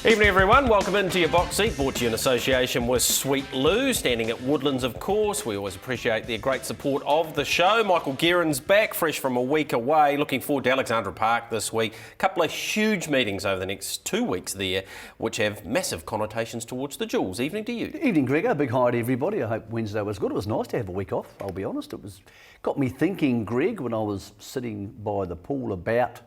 Evening everyone, welcome into your box seat, brought to you in association with Sweet Lou, standing at Woodlands of course. We always appreciate their great support of the show. Michael Guerin's back, fresh from a week away, looking forward to Alexandra Park this week. A couple of huge meetings over the next 2 weeks there, which have massive connotations towards the Jewels. Evening to you. Evening Gregor, big hi to everybody. I hope Wednesday was good. It was nice to have a week off, I'll be honest. Got me thinking, Greg, when I was sitting by the pool about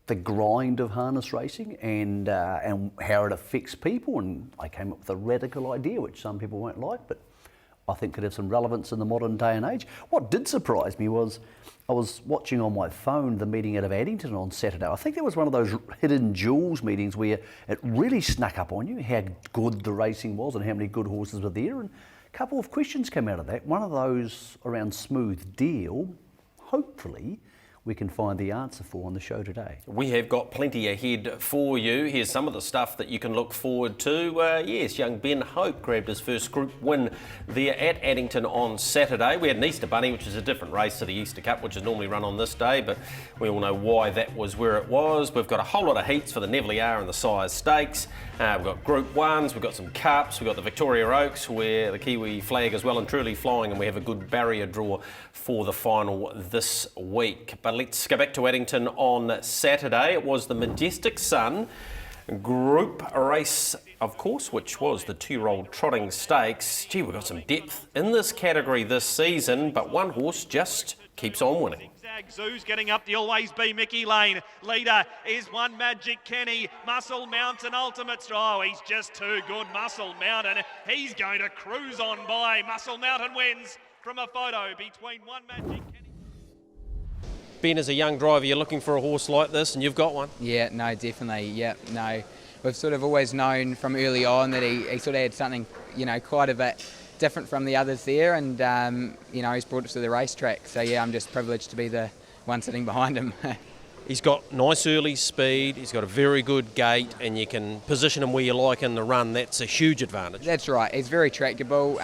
the grind of harness racing and how it affects people, and I came up with a radical idea which some people won't like, but I think could have some relevance in the modern day and age. What did surprise me was I was watching on my phone the meeting out of Addington on Saturday. I think there was one of those hidden jewels meetings where it really snuck up on you how good the racing was and how many good horses were there, and a couple of questions came out of that. One of those around Smooth Deal, hopefully we can find the answer for on the show today. We have got plenty ahead for you. Here's some of the stuff that you can look forward to. Yes, young Ben Hope grabbed his first group win there at Addington on Saturday. We had an Easter Bunny, which is a different race to the Easter Cup, which is normally run on this day, but we all know why that was where it was. We've got a whole lot of heats for the Neville and the Sires Stakes. We've got Group 1s, we've got some Cups, we've got the Victoria Oaks, where the Kiwi flag is well and truly flying, and we have a good barrier draw for the final this week. But let's go back to Addington on Saturday. It was the Majestic Sun group race, of course, which was the 2-year-old trotting stakes. Gee, we've got some depth in this category this season, but one horse just keeps on winning. Zoo's getting up to always be Mickey Lane. Leader is One Magic Kenny. Muscle Mountain Ultimate. Oh, he's just too good, Muscle Mountain. He's going to cruise on by. Muscle Mountain wins from a photo between One Magic Kenny. Ben, as a young driver, you're looking for a horse like this, and you've got one. Yeah, no, definitely. Yeah, no. We've sort of always known from early on that he sort of had something, quite a bit different from the others there, and he's brought us to the racetrack. So yeah, I'm just privileged to be the one sitting behind him. He's got nice early speed, he's got a very good gait, and you can position him where you like in the run. That's a huge advantage. That's right, he's very tractable.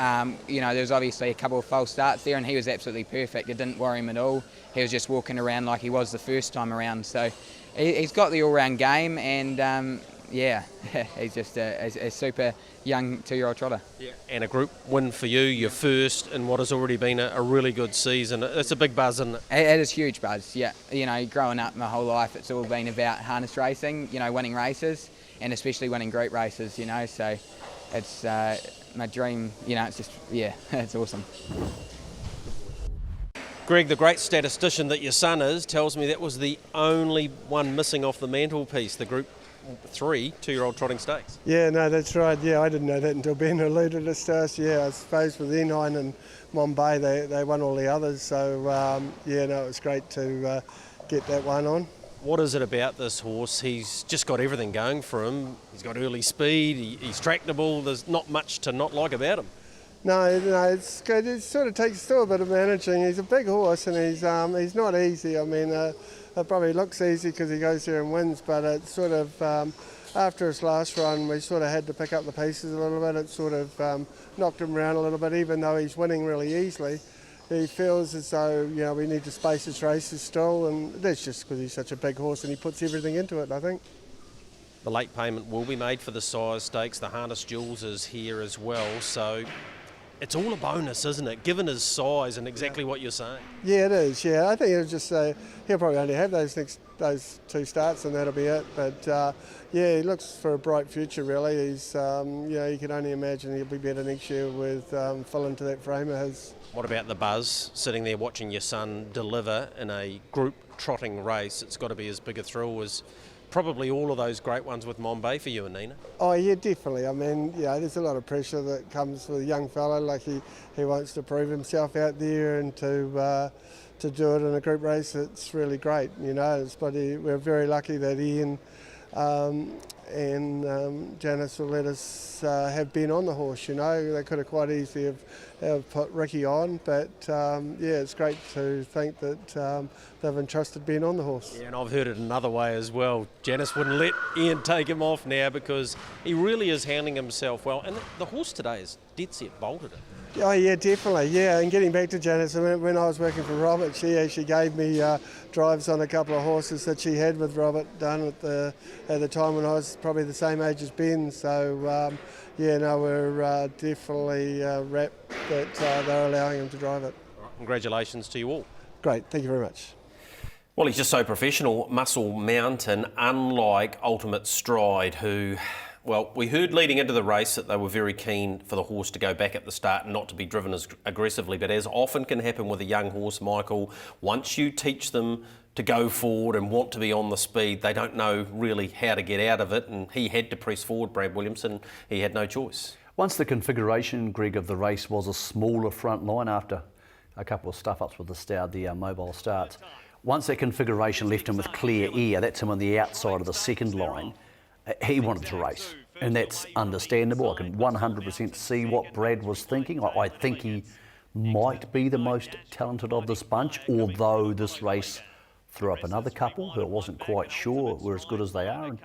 There's obviously a couple of false starts there, and he was absolutely perfect. It didn't worry him at all. He was just walking around like he was the first time around. So he's got the all-round game, and he's just a super young 2-year-old trotter. Yeah. And a group win for you, your first in what has already been a really good season. It's a big buzz, isn't it? It is huge buzz, yeah. Growing up my whole life, it's all been about harness racing, winning races, and especially winning group races, so it's my dream, it's just, it's awesome. Greg, the great statistician that your son is, tells me that was the only one missing off the mantelpiece, the Group 3 2-year-old trotting stakes. Yeah, no, that's right. Yeah, I didn't know that until Ben alluded us to us. Yeah, I suppose with Enine and Mombay, they won all the others. So, it was great to get that one on. What is it about this horse? He's just got everything going for him. He's got early speed, he's tractable. There's not much to not like about him. No, it's good. It sort of takes still a bit of managing. He's a big horse, and he's not easy. I mean, it probably looks easy because he goes there and wins, but it's sort of after his last run, we sort of had to pick up the pieces a little bit. It sort of knocked him around a little bit, even though he's winning really easily. He feels as though we need to space his races still, and that's just because he's such a big horse and he puts everything into it, I think. The late payment will be made for the Sires Stakes. The Harness Jewels is here as well, so it's all a bonus, isn't it, given his size and exactly what you're saying? Yeah, it is, yeah. I think it'll just he'll probably only have those 2 starts and that'll be it. But, he looks for a bright future, really. He's, you can only imagine he'll be better next year with Phil into that frame of his. What about the buzz, sitting there watching your son deliver in a group trotting race? It's got to be as big a thrill as probably all of those great ones with Mombay for you and Nina. Oh yeah, definitely. I mean, there's a lot of pressure that comes with a young fella. Like he wants to prove himself out there, and to do it in a group race, it's really great. We're very lucky that Ian and Janice will let us have Ben on the horse. They could have quite easily have put Ricky on, but it's great to think that they've entrusted Ben on the horse. Yeah, and I've heard it another way as well. Janice wouldn't let Ian take him off now because he really is handling himself well, and the horse today is dead set bolted it. Oh yeah, definitely. Yeah, and getting back to Janice, when I was working for Robert, she actually gave me drives on a couple of horses that she had with Robert done at the time when I was probably the same age as Ben. So we're definitely rapt that they're allowing him to drive it. Congratulations to you all. Great, thank you very much. Well, he's just so professional, Muscle Mountain, unlike Ultimate Stride, who, well, we heard leading into the race that they were very keen for the horse to go back at the start and not to be driven as aggressively. But as often can happen with a young horse, Michael, once you teach them to go forward and want to be on the speed, they don't know really how to get out of it. And he had to press forward, Brad Williamson. He had no choice. Once the configuration, Greg, of the race was a smaller front line after a couple of stuff-ups with the mobile starts, once that configuration left him with clear air, that's him on the outside of the second line, he wanted to race. And that's understandable. I can 100% see what Brad was thinking. I think he might be the most talented of this bunch, although this race threw up another couple who I wasn't quite sure were as good as they are. And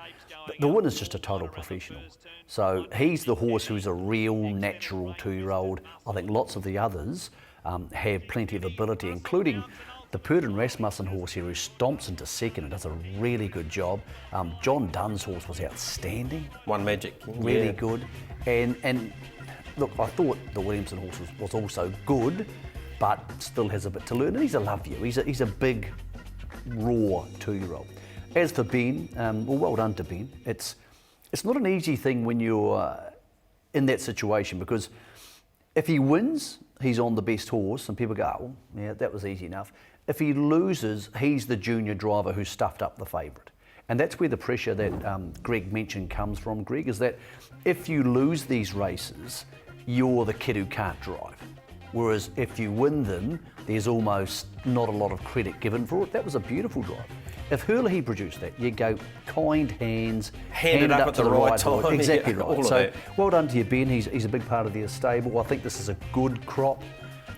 the winner's just a total professional. So he's the horse who's a real natural 2-year-old. I think lots of the others have plenty of ability, including the Purdon Rasmussen horse here, who stomps into second and does a really good job. John Dunn's horse was outstanding. One Magic. Really good. And look, I thought the Williamson horse was also good, but still has a bit to learn. And he's a love you. He's a big, raw 2-year-old. As for Ben, well done to Ben. It's not an easy thing when you're in that situation, because if he wins, he's on the best horse, and people go, oh, well, yeah, that was easy enough. If he loses, he's the junior driver who stuffed up the favourite. And that's where the pressure that Greg mentioned comes from, Greg, is that if you lose these races, you're the kid who can't drive. Whereas if you win them, there's almost not a lot of credit given for it. That was a beautiful drive. If Hurley produced that, you go kind hands, handed up at the right time. Exactly Yeah, right. So well done to you, Ben. He's a big part of the stable. I think this is a good crop.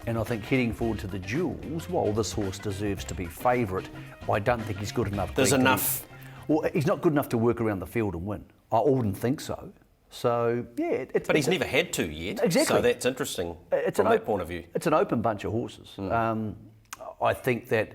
And I think heading forward to the Jewels, while this horse deserves to be favourite, I don't think he's good enough. There's enough. Well, he's not good enough to work around the field and win. I wouldn't think so. So, yeah. But he's never had to yet. Exactly. So that's interesting from that point of view. It's an open bunch of horses. I think that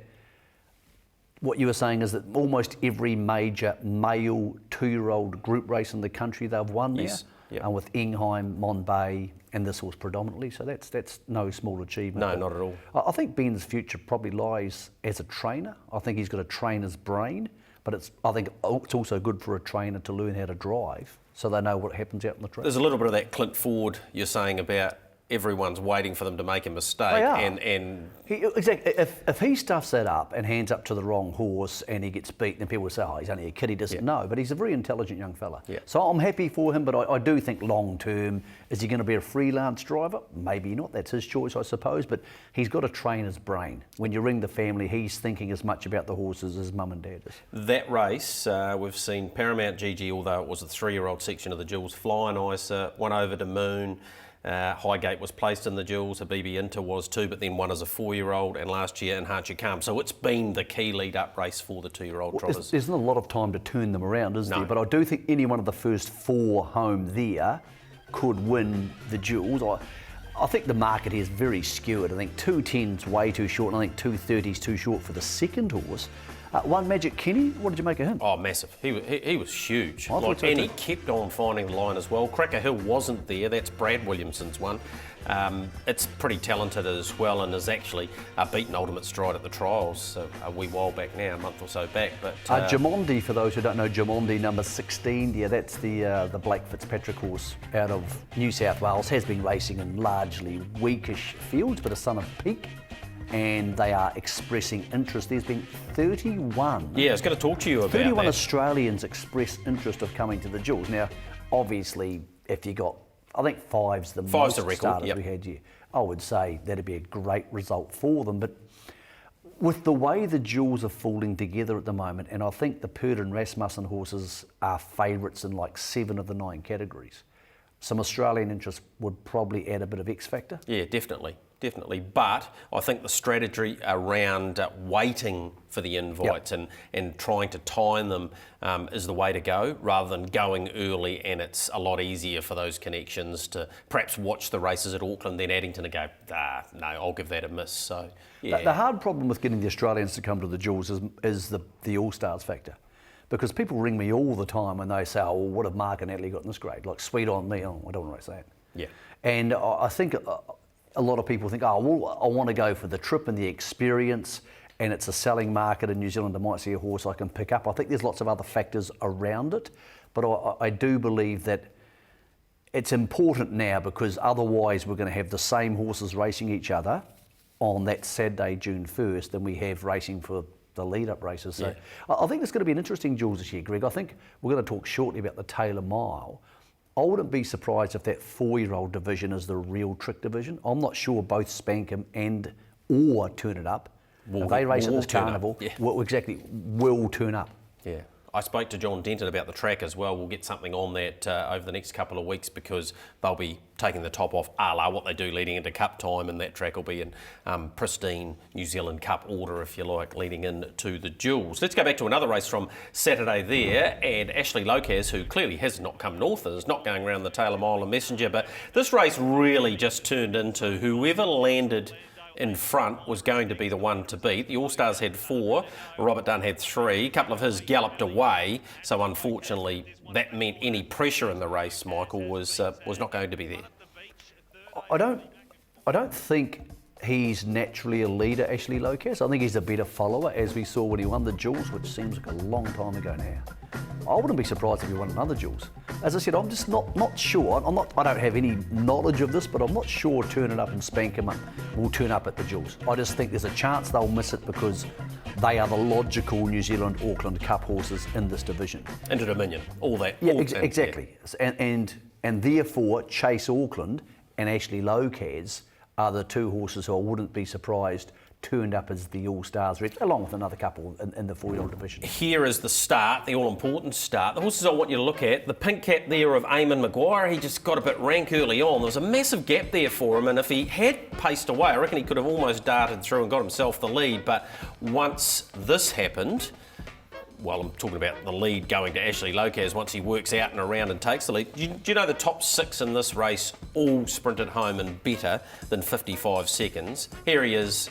what you were saying is that almost every major male 2-year-old group race in the country they've won there. Yes. Yep. With Ingham, Monbay, and this horse predominantly. So that's no small achievement. No, not at all. I think Ben's future probably lies as a trainer. I think he's got a trainer's brain, but I think it's also good for a trainer to learn how to drive so they know what happens out in the track. There's a little bit of that Clint Ford you're saying about everyone's waiting for them to make a mistake. They are. And exactly. If he stuffs that up and hands up to the wrong horse and he gets beaten, and people say, oh, he's only a kid, he doesn't know. But he's a very intelligent young fella. Yeah. So I'm happy for him, but I do think long term, is he going to be a freelance driver? Maybe not. That's his choice, I suppose. But he's got a trainer's brain. When you ring the family, he's thinking as much about the horses as mum and dad is. that race, we've seen Paramount GG, although it was the 3-year-old section of the Jewels, Fly and Isa, won over to Moon. Highgate was placed in the Jewels, Habibi Inter was too, but then won as a 4-year-old, and last year in Hachi Kam. So it's been the key lead-up race for the 2-year-old trotters. There's not a lot of time to turn them around, is there? But I do think any one of the first 4 home there could win the Jewels. I think the market here is very skewed. I think 210's way too short, and I think 230's too short for the second horse. One Magic Kenny, what did you make of him? Oh, massive. He was huge. I thought so and too. he kept on finding the line as well. Cracker Hill wasn't there. That's Brad Williamson's one. It's pretty talented as well, and has actually beaten Ultimate Stride at the trials a wee while back now, a month or so back. But Jamondi, for those who don't know, Jamondi, number 16, yeah, that's the Blake Fitzpatrick horse out of New South Wales, has been racing in largely weakish fields, but a son of Peak. And they are expressing interest. There's been 31. Yeah, I was going to talk to you about 31 that. Australians express interest of coming to the Jewels. Now, obviously, if you got, I think 5's the most the record, starters yep. we had here. I would say that'd be a great result for them. But with the way the Jewels are falling together at the moment, and I think the Purdon Rasmussen horses are favourites in like 7 of the 9 categories, some Australian interest would probably add a bit of X factor. Yeah, definitely. But I think the strategy around waiting for the invites and trying to time them is the way to go, rather than going early, and it's a lot easier for those connections to perhaps watch the races at Auckland, then Addington and go, no, I'll give that a miss. So, yeah. The hard problem with getting the Australians to come to the Jewels is the All-Stars factor. Because people ring me all the time and they say, oh, well, what have Mark and Natalie got in this grade? Like, sweet on me. Oh, I don't want to race that. Yeah. And I think a lot of people think, oh, well, I want to go for the trip and the experience, and it's a selling market in New Zealand. I might see a horse I can pick up. I think there's lots of other factors around it, but I do believe that it's important now, because otherwise we're going to have the same horses racing each other on that Saturday, June 1st, than we have racing for the lead-up races. So I think it's going to be an interesting Jules this year, Greg. I think we're going to talk shortly about the Taylor Mile. I wouldn't be surprised if that 4-year-old division is the real trick division. I'm not sure both Spankham and or Turn It Up, if they race at this carnival, will turn up. Yeah. I spoke to John Denton about the track as well. We'll get something on that over the next couple of weeks, because they'll be taking the top off a la what they do leading into Cup time, and that track will be in pristine New Zealand Cup order, if you like, leading into the Jewels. Let's go back to another race from Saturday there, and Ashley Lopez, who clearly has not come north, is not going around the Taylor Mile and Messenger, but this race really just turned into whoever landed in front was going to be the one to beat. The All-Stars had 4, Robert Dunn had 3, a couple of his galloped away, so unfortunately that meant any pressure in the race, Michael, was not going to be there. I don't think he's naturally a leader, Ashley Lopez. I think he's a better follower, as we saw when he won the Jewels, which seems like a long time ago now. I wouldn't be surprised if he won another Jewels. As I said, I'm just not sure. I don't have any knowledge of this, but I'm not sure Turn It Up and Spankham will turn up at the Jewels. I just think there's a chance they'll miss it, because they are the logical New Zealand Auckland Cup horses in this division. Into Dominion, all that. Yeah, exactly. Yeah. And therefore, Chase Auckland and Ashley Lopez are the 2 horses who I wouldn't be surprised turned up as the All-Stars, along with another couple in the 4-year-old division. Here is the start, the all-important start. The horses I want you to look at, the pink cap there of Eamon Maguire, he just got a bit rank early on. There was a massive gap there for him, and if he had paced away, I reckon he could have almost darted through and got himself the lead. But once this happened, well, I'm talking about the lead going to Ashley Lopez, once he works out and around and takes the lead. Do you know the top 6 in this race all sprinted home in better than 55 seconds? Here he is,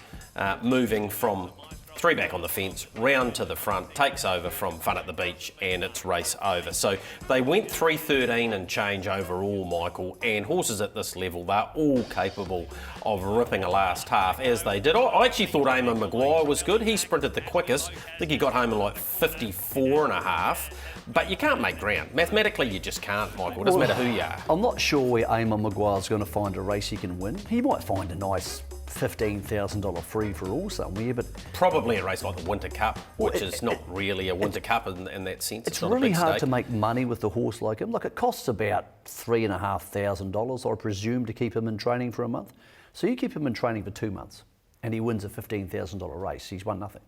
moving from 3 back on the fence, round to the front, takes over from Fun at the Beach, and it's race over. So they went 3:13 and change overall, Michael, and horses at this level, they're all capable of ripping a last half, as they did. I actually thought Eamon Maguire was good. He sprinted the quickest. I think he got home in like 54 and a half. But you can't make ground. Mathematically, you just can't, Michael. It doesn't matter who you are. I'm not sure where Eamon Maguire's going to find a race he can win. He might find a nice $15,000 free for all somewhere, but probably a race like the Winter Cup, which is not really a Winter Cup in that sense. It's really hard to make money with a horse like him. Look, it costs about $3,500, I presume, to keep him in training for a month. So you keep him in training for 2 months, and he wins a $15,000 race. He's won nothing.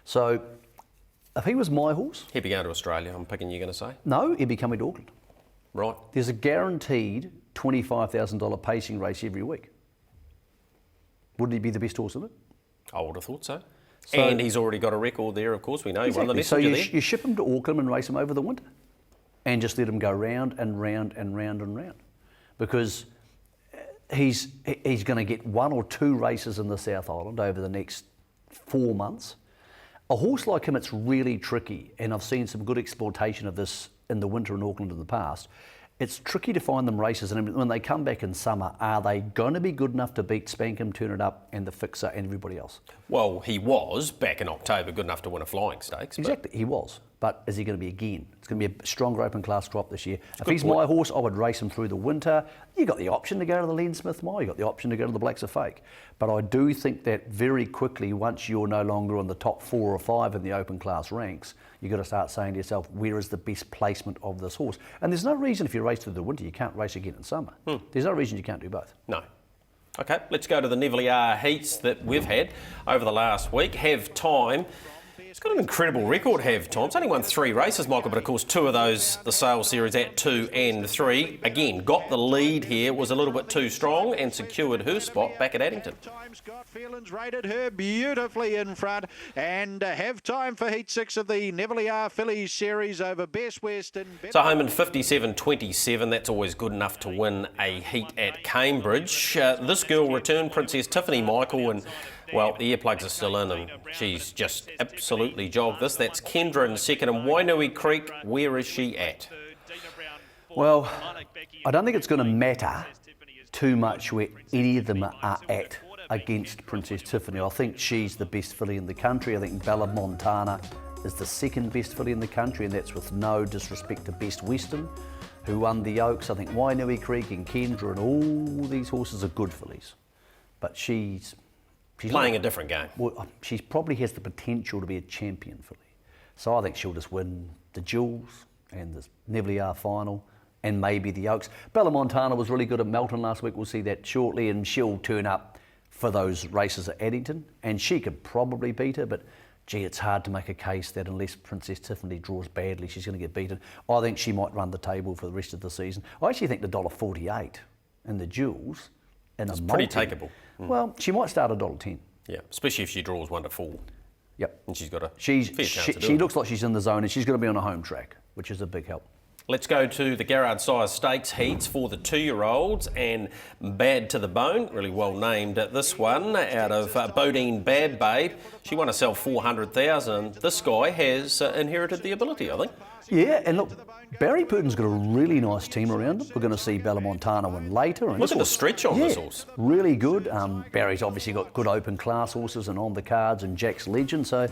So if he was my horse, he'd be going to Australia. I'm picking you're going to say no. He'd be coming to Auckland. Right. There's a guaranteed $25,000 pacing race every week. Wouldn't he be the best horse in it? I would have thought so. And he's already got a record there, of course. We know he won the Messenger so there. You ship him to Auckland and race him over the winter, and just let him go round and round and round and round, because he's going to get 1 or 2 races in the South Island over the next 4 months. A horse like him, it's really tricky, and I've seen some good exploitation of this in the winter in Auckland in the past. It's tricky to find them races, and when they come back in summer, are they going to be good enough to beat Spankham, Turn It Up and the Fixer and everybody else? Well, he was, back in October, good enough to win a Flying Stakes. Exactly, he was. But is he going to be again? It's going to be a stronger open class crop this year. If he's my horse, I would race him through the winter. You got the option to go to the Len Smith Mile, you got the option to go to the Blacks Are Fake. But I do think that very quickly, once you're no longer in the top 4 or 5 in the open class ranks, you've got to start saying to yourself, where is the best placement of this horse? And there's no reason if you race through the winter, you can't race again in summer. There's no reason you can't do both. No. Okay, let's go to the Neville heats that we've had over the last week. Have Time. It's got an incredible record, Have Time. It's only won 3 races, Michael, but of course 2 of those, the sales series at 2 and 3. Again, got the lead here, was a little bit too strong and secured her spot back at Addington. Scott Phelan's rated her beautifully in front, and Have Time for Heat 6 of the Neville Fillies series over Best Western. So home in 57.27, that's always good enough to win a heat at Cambridge. This girl returned, Princess Tiffany Michael, and Well, the earplugs are still in and she's just absolutely jogged this. That's Kendra in second, and Wainui Creek, where is she at? Well, I don't think it's going to matter too much where any of them are at against Princess Tiffany. I think she's the best filly in the country. I think Bella Montana is the second best filly in the country, and that's with no disrespect to Best Western, who won the Oaks. I think Wainui Creek and Kendra and all these horses are good fillies. But she's Playing a different game. Well, she probably has the potential to be a champion filly. So I think she'll just win the Jewels and the Neville final and maybe the Oaks. Bella Montana was really good at Melton last week. We'll see that shortly, and she'll turn up for those races at Addington, and she could probably beat her, but gee, it's hard to make a case that unless Princess Tiffany draws badly, she's going to get beaten. I think she might run the table for the rest of the season. I actually think the $1.48 in the Jewels in a multi, pretty takeable. Well, she might start at $1.10. Yeah, especially if she draws 1 to 4. Yep. And she's got a fair chance to do she it. looks like she's in the zone, and she's going to be on a home track, which is a big help. Let's go to the Garrard Sires Stakes heats for the 2-year-olds, and Bad to the Bone, really well named this one, out of Bodine Bad Babe. She won herself 400,000. This guy has inherited the ability, I think. Yeah, and look, Barry Purton's got a really nice team around him. We're going to see Bella Montana win later. And Look at the stretch on this horse. Really good. Barry's obviously got good open class horses and on the cards, and Jack's Legend. So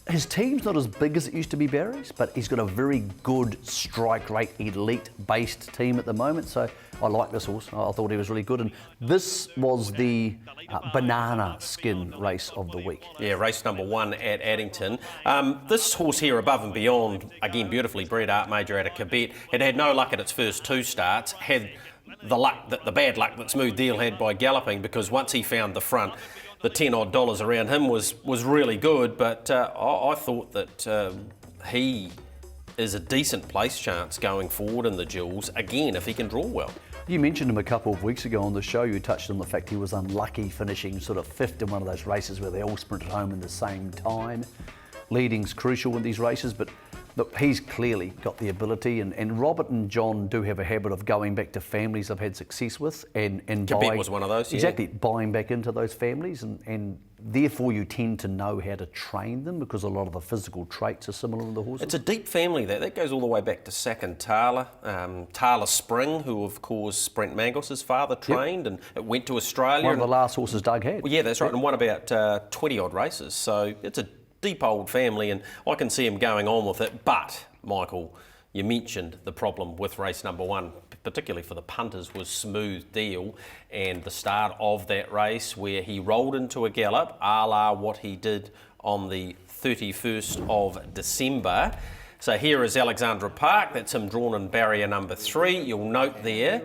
his team's not as big as it used to be, Barry's, but he's got a very good strike rate, elite-based team at the moment. So I like this horse. I thought he was really good. And this was the banana skin race of the week. Yeah, race number 1 at Addington. This horse here, Above and Beyond, again, beautifully bred Art Major out of Quebec. It had no luck at its first 2 starts, had the bad luck that Smooth Deal had by galloping, because once he found the front, the $10 odd around him was really good, but I thought that he is a decent place chance going forward in the Jewels, again, if he can draw well. You mentioned him a couple of weeks ago on the show. You touched on the fact he was unlucky finishing sort of 5th in one of those races where they all sprinted home in the same time. Leading's crucial in these races, but look, he's clearly got the ability, and Robert and John do have a habit of going back to families they've had success with and Quebec was one of those, yeah. Exactly, buying back into those families, and therefore you tend to know how to train them because a lot of the physical traits are similar in the horses. It's a deep family that goes all the way back to Sack and Tala. Tala Spring, who of course Brent Mangos's father trained, and it went to Australia. One of the last horses Doug had. Well, yeah, that's right, and won about 20 odd races. So it's a deep old family, and I can see him going on with it. But Michael, you mentioned the problem with race number 1, particularly for the punters, was Smooth Deal, and the start of that race where he rolled into a gallop, a la what he did on the 31st of December. So here is Alexandra Park. That's him drawn in barrier number 3. You'll note there,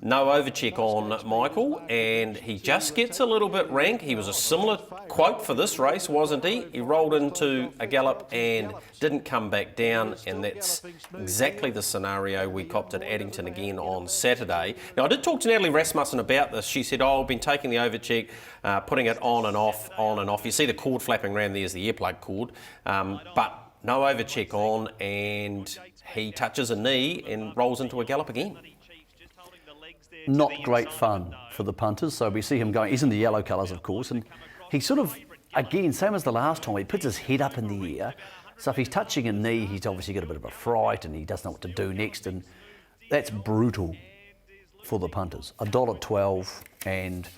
no overcheck on Michael, and he just gets a little bit rank. He was a similar quote for this race, wasn't he? He rolled into a gallop and didn't come back down, and that's exactly the scenario we copped at Addington again on Saturday. Now, I did talk to Natalie Rasmussen about this. She said, I've been taking the overcheck, putting it on and off, on and off. You see the cord flapping around there is the earplug cord, but no overcheck on, and he touches a knee and rolls into a gallop again. Not great fun for the punters, so we see him going, he's in the yellow colours of course, and he sort of, again, same as the last time, he puts his head up in the air, so if he's touching a knee, he's obviously got a bit of a fright and he doesn't know what to do next, and that's brutal for the punters. $1.12, and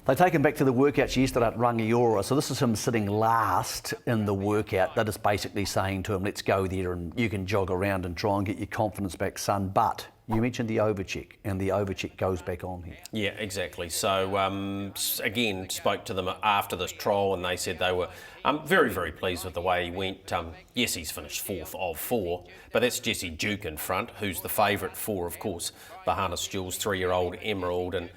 they take him back to the workouts yesterday at Rangiora, so this is him sitting last in the workout. They're just basically saying to him, let's go there and you can jog around and try and get your confidence back, son. But you mentioned the overcheck, and the overcheck goes back on here. Yeah, exactly. So, again, spoke to them after this trial, and they said they were very, very pleased with the way he went. Yes, he's finished 4th of 4, but that's Jesse Duke in front, who's the favourite for, of course, the Harness Jewels 3-year-old Emerald, and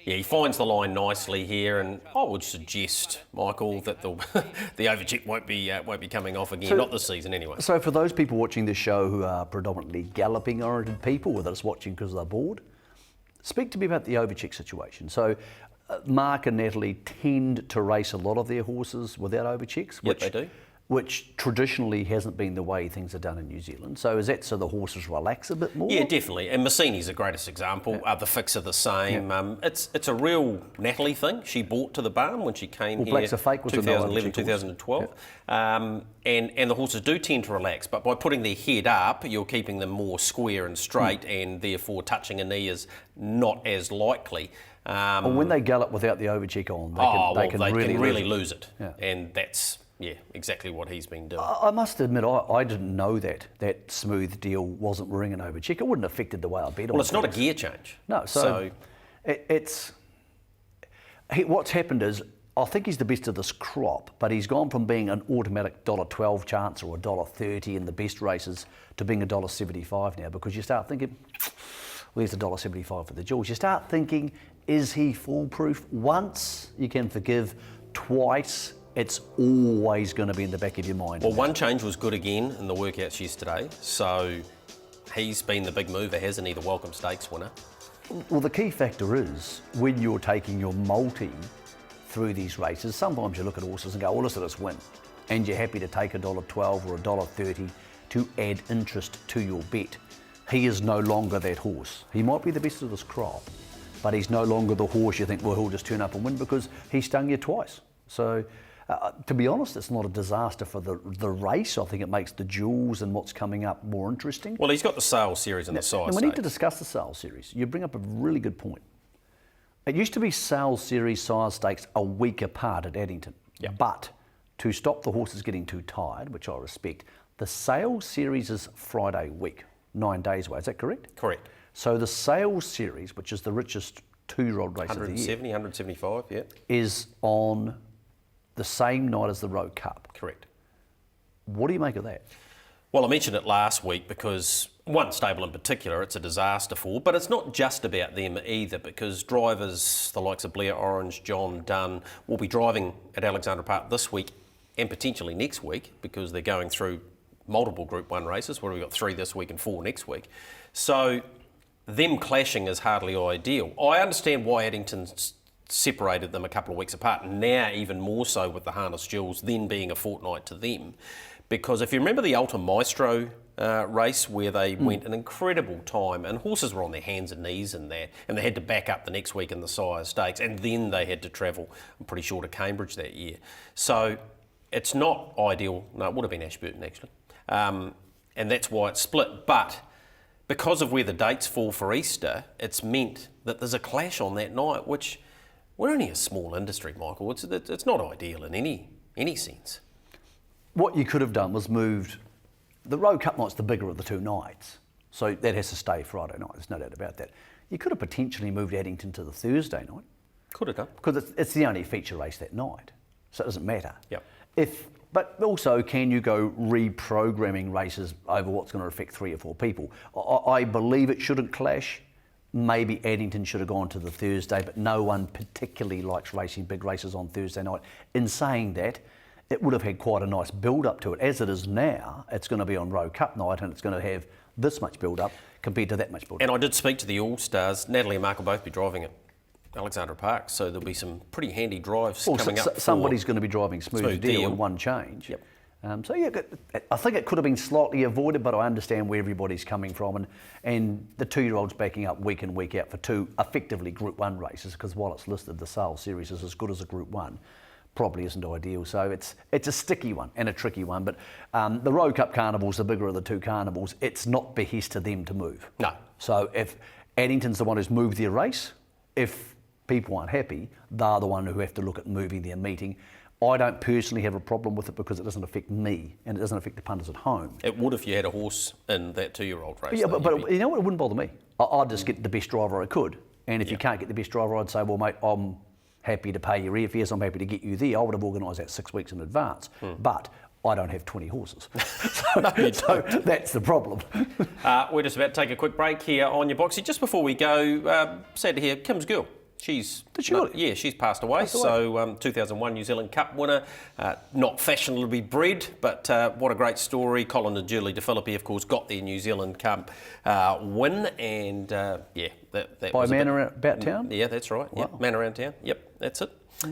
yeah, he finds the line nicely here, and I would suggest, Michael, that the overcheck won't be coming off again, not this season anyway. So for those people watching this show who are predominantly galloping-oriented people, whether it's watching because they're bored, speak to me about the overcheck situation. So Mark and Natalie tend to race a lot of their horses without overchecks. Yep, they do. which traditionally hasn't been the way things are done in New Zealand. So is that so the horses relax a bit more? Yeah, definitely. And Massini's the greatest example. The fix are the same. It's a real Natalie thing. She bought to the barn when she came here. Black's a Fake was 2011, 2012. And the horses do tend to relax, but by putting their head up, you're keeping them more square and straight, and therefore touching a knee is not as likely. Well, when they gallop without the overcheck on, they can really lose it. Yeah. And that's exactly what he's been doing. I must admit, I didn't know that Smooth deal wasn't wearing an overcheck. It wouldn't have affected the way I bet on it. Well, it's not a gear change. No, so what's happened is, I think he's the best of this crop, but he's gone from being an automatic $1.12 chance or $1.30 in the best races to being $1.75 now, because you start thinking, well, there's $1.75 for the jewels. You start thinking, is he foolproof? Once you can forgive, twice it's always going to be in the back of your mind. Well, one change was good again in the workouts yesterday, so he's been the big mover, hasn't he, the Welcome Stakes winner? Well, the key factor is when you're taking your multi through these races, sometimes you look at horses and go, well, listen, let's win. And you're happy to take $1.12 or $1.30 to add interest to your bet. He is no longer that horse. He might be the best of this crop, but he's no longer the horse you think, well, he'll just turn up and win, because he stung you twice. So, to be honest, it's not a disaster for the race. I think it makes the jewels and what's coming up more interesting. Well, he's got the sales series and the size. And we need to discuss the sales series. You bring up a really good point. It used to be sales series size stakes a week apart at Addington. Yep. But to stop the horses getting too tired, which I respect, the sales series is Friday week, 9 days away. Is that correct? Correct. So the sales series, which is the richest 2-year-old race of the year, 175, yeah, is on the same night as the Road Cup. Correct. What do you make of that? Well, I mentioned it last week because one stable in particular, it's a disaster for, but it's not just about them either, because drivers, the likes of Blair Orange, John Dunn, will be driving at Alexandra Park this week and potentially next week, because they're going through multiple Group 1 races, where we've got 3 this week and 4 next week. So them clashing is hardly ideal. I understand why Addington's separated them a couple of weeks apart, and now even more so with the Harness Jewels then being a fortnight to them, because if you remember the Alta Maestro race where they went an incredible time and horses were on their hands and knees in there, and they had to back up the next week in the Sire Stakes, and then they had to travel, I'm pretty sure, to Cambridge that year. So it's not ideal. No, it would have been Ashburton actually, and that's why it's split. But because of where the dates fall for Easter, it's meant that there's a clash on that night, which we're only a small industry, Michael. It's not ideal in any sense. What you could have done was moved, the Road Cup night's the bigger of the 2 nights, so that has to stay Friday night, there's no doubt about that. You could have potentially moved Addington to the Thursday night. Could have done. Because it's the only feature race that night, so it doesn't matter. Yep. But also, can you go reprogramming races over what's going to affect 3 or 4 people? I believe it shouldn't clash. Maybe Addington should have gone to the Thursday, but no one particularly likes racing big races on Thursday night. In saying that, it would have had quite a nice build-up to it. As it is now, it's going to be on Road Cup night, and it's going to have this much build-up compared to that much build-up. And I did speak to the All-Stars. Natalie and Mark will both be driving at Alexandra Park, so there'll be some pretty handy drives coming up. Somebody's going to be driving Smooth Deal in one change. Yep. So yeah, I think it could have been slightly avoided, but I understand where everybody's coming from, and the 2-year-olds backing up week in, week out for 2 effectively Group 1 races, because while it's listed, the sales series is as good as a Group 1, probably isn't ideal. So it's a sticky one and a tricky one, but the Road Cup carnivals, the bigger of the 2 carnivals, it's not behest to them to move. No. So if Addington's the one who's moved their race, if people aren't happy, they're the one who have to look at moving their meeting. I don't personally have a problem with it because it doesn't affect me and it doesn't affect the punters at home. It would if you had a horse in that 2-year-old race. Yeah, but you know what? It wouldn't bother me. I'd just get the best driver I could. And if you can't get the best driver, I'd say, well, mate, I'm happy to pay your airfares. I'm happy to get you there. I would have organised that 6 weeks in advance. But I don't have 20 horses. so that's the problem. We're just about to take a quick break here on your boxy. Just before we go, sad to hear Kim's girl. She's passed away. So 2001 New Zealand Cup winner, not fashionably bred, but what a great story. Colin and Julie DeFilippi, of course, got their New Zealand Cup win, and that by was Man About Town. Yeah, that's right. Wow. Yep, Man Around Town. Yep, that's it.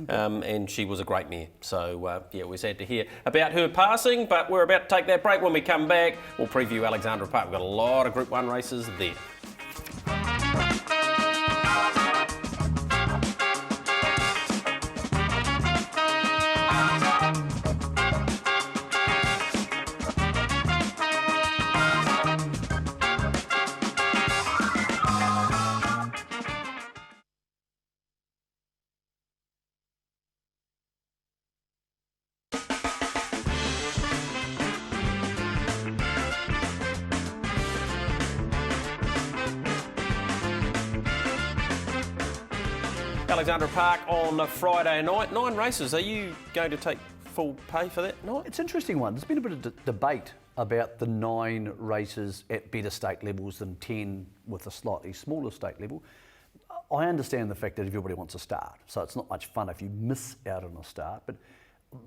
And she was a great mare. So, yeah, we're sad to hear about her passing, but we're about to take that break. When we come back, we'll preview Alexandra Park. We've got a lot of Group 1 races there. Alexandra Park on a Friday night. 9 races. Are you going to take full pay for that night? It's an interesting one. There's been a bit of debate about the 9 races at better stake levels than 10 with a slightly smaller stake level. I understand the fact that everybody wants a start, so it's not much fun if you miss out on a start. But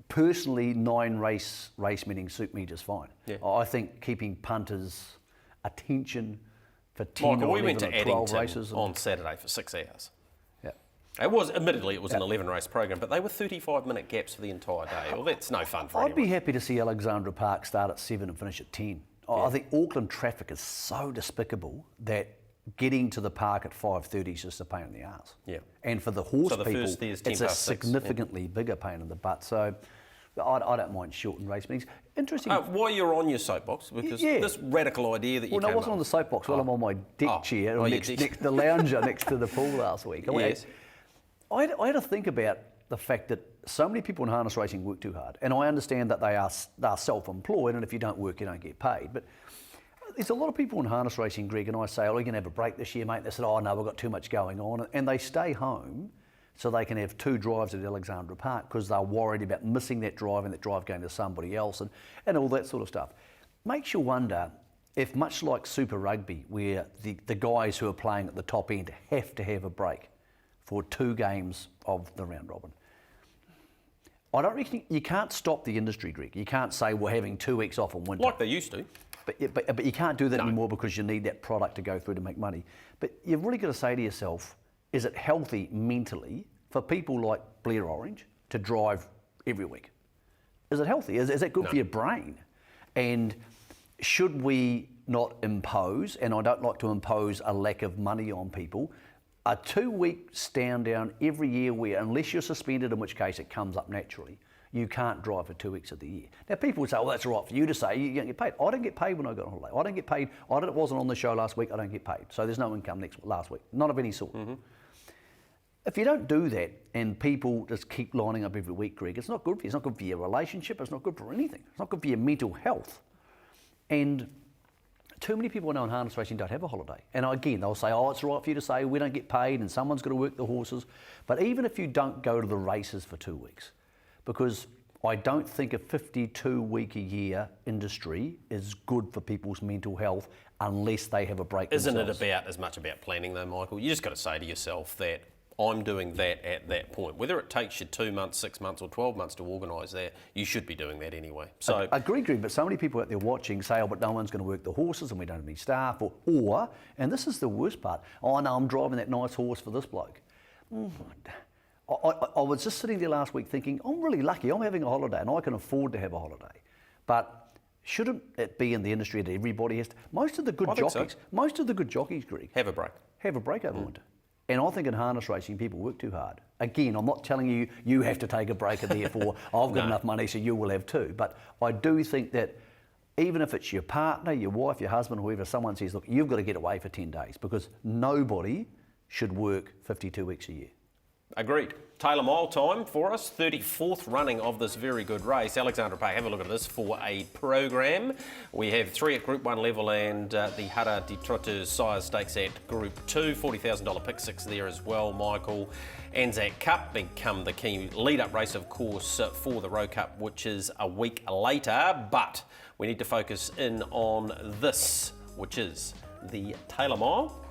personally, 9 race meetings suit me just fine. Yeah. I think keeping punters' attention for 10 Michael, or 11 we went to or 12 Addington races on Saturday for 6 hours. Yeah. It was, admittedly, it was an 11-race program, but they were 35-minute gaps for the entire day. Well, that's no fun for anyone. I'd be happy to see Alexandra Park start at 7 and finish at 10. Yeah. I think Auckland traffic is so despicable that getting to the park at 5:30 is just a pain in the arse. Yeah. And for the horse so the people, first there's 10 it's a past 6, significantly bigger pain in the butt. So I don't mind shortened race meetings. Interesting. While you're on your soapbox, because this radical idea that you I wasn't on the soapbox. Well, I'm on my deck chair next the lounger next to the pool last week. Yes. I had to think about the fact that so many people in harness racing work too hard, and I understand that they are self-employed, and if you don't work, you don't get paid. But there's a lot of people in harness racing, Greg, and I say, "Oh, you can have a break this year, mate." They said, "Oh no, we've got too much going on," and they stay home so they can have 2 drives at Alexandra Park because they're worried about missing that drive and that drive going to somebody else and all that sort of stuff. Makes you wonder if, much like Super Rugby, where the guys who are playing at the top end have to have a break for 2 games of the round robin. I don't reckon you can't stop the industry, Greg. You can't say we're having 2 weeks off in winter. Like they used to. But you can't do that anymore because you need that product to go through to make money. But you've really got to say to yourself, is it healthy mentally for people like Blair Orange to drive every week? Is it healthy? Is that good for your brain? And should we not impose, and I don't like to impose a lack of money on people, a 2-week stand down every year where, unless you're suspended, in which case it comes up naturally, you can't drive for 2 weeks of the year. Now, people would say, well, that's all right for you to say, you don't get paid. I don't get paid when I go on holiday. I don't get paid. It wasn't on the show last week, I don't get paid. So there's no income last week, none of any sort. Mm-hmm. If you don't do that and people just keep lining up every week, Greg, it's not good for you. It's not good for your relationship. It's not good for anything. It's not good for your mental health. And too many people I know in harness racing don't have a holiday. And again, they'll say, oh, it's all right for you to say we don't get paid and someone's got to work the horses. But even if you don't go to the races for 2 weeks, because I don't think a 52-week-a-year industry is good for people's mental health unless they have a break themselves. Isn't it about as much about planning though, Michael? You just got to say to yourself that I'm doing that at that point. Whether it takes you 2 months, 6 months or 12 months to organise that, you should be doing that anyway. So I agree, but so many people out there watching say, oh, but no one's going to work the horses and we don't have any staff, or and this is the worst part, oh no, I'm driving that nice horse for this bloke. I was just sitting there last week thinking, I'm really lucky, I'm having a holiday and I can afford to have a holiday. But shouldn't it be in the industry that everybody has to? Most of the good jockeys, Greg, have a break. Have a break over winter. And I think in harness racing, people work too hard. Again, I'm not telling you you have to take a break and therefore I've got enough money so you will have too. But I do think that even if it's your partner, your wife, your husband, whoever, someone says, look, you've got to get away for 10 days because nobody should work 52 weeks a year. Agreed. Taylor Mile time for us, 34th running of this very good race. Alexandra Park, have a look at this for a program. We have 3 at Group 1 level and the Hara de Trotters Sire Stakes at Group 2. $40,000 pick 6 there as well, Michael. Anzac Cup become the key lead-up race, of course, for the Row Cup, which is a week later. But we need to focus in on this, which is the Taylor Mile.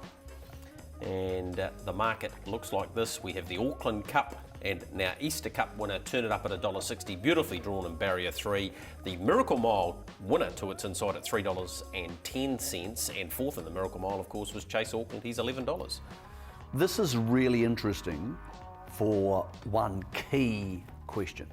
And the market looks like this. We have the Auckland Cup and now Easter Cup winner, Turn It Up at $1.60, beautifully drawn in barrier 3. The Miracle Mile winner to its inside at $3.10, and fourth in the Miracle Mile, of course, was Chase Auckland. He's $11. This is really interesting for one key question.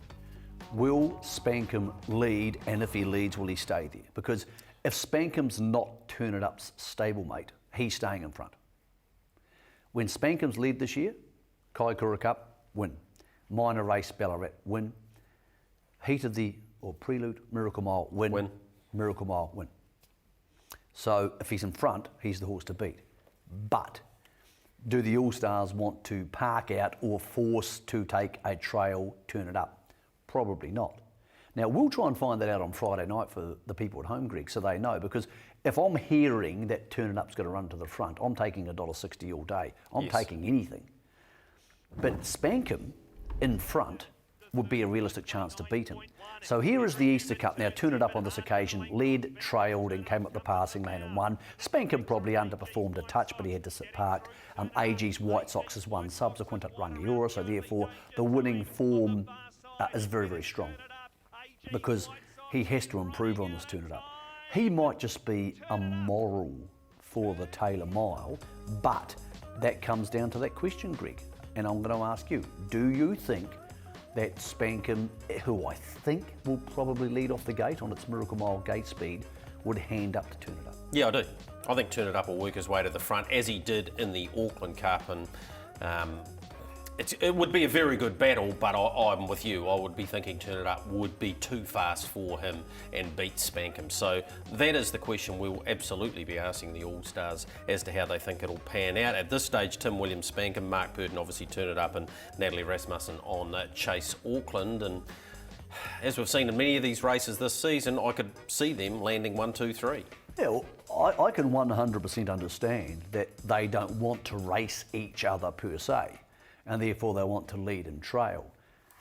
Will Spankham lead, and if he leads, will he stay there? Because if Spankham's not Turn It Up's stablemate, he's staying in front. When Spankham's lead this year, Kaikoura Cup, win. Minor race, Ballarat, win. Heat of the, or Prelude, Miracle Mile, win. Miracle Mile, win. So if he's in front, he's the horse to beat. But do the All-Stars want to park out or force to take a trail, Turn It Up? Probably not. Now, we'll try and find that out on Friday night for the people at home, Greg, so they know, because if I'm hearing that Turn It Up's going to run to the front, I'm taking $1.60 all day. I'm taking anything. But Spankham in front would be a realistic chance to beat him. So here is the Easter Cup. Now, Turn It Up on this occasion led, trailed and came up the passing lane and won. Spankham probably underperformed a touch, but he had to sit parked. AG's White Sox has won subsequent at Rangiora, so therefore the winning form is very, very strong, because he has to improve on this Turn It Up. He might just be a moral for the Taylor Mile, but that comes down to that question, Greg. And I'm going to ask you, do you think that Spankham, who I think will probably lead off the gate on its Miracle Mile gate speed, would hand up to Turn It Up? Yeah, I do. I think Turn It Up will work his way to the front, as he did in the Auckland Cup, and it would be a very good battle, but I'm with you. I would be thinking Turn It Up would be too fast for him and beat Spankham. So that is the question we'll absolutely be asking the All-Stars as to how they think it'll pan out. At this stage, Tim Williams, Spankham, Mark Purden obviously Turn It Up, and Natalie Rasmussen on Chase Auckland. And as we've seen in many of these races this season, I could see them landing 1, 2, 3. Yeah, well, I can 100% understand that they don't want to race each other per se, and therefore they want to lead and trail.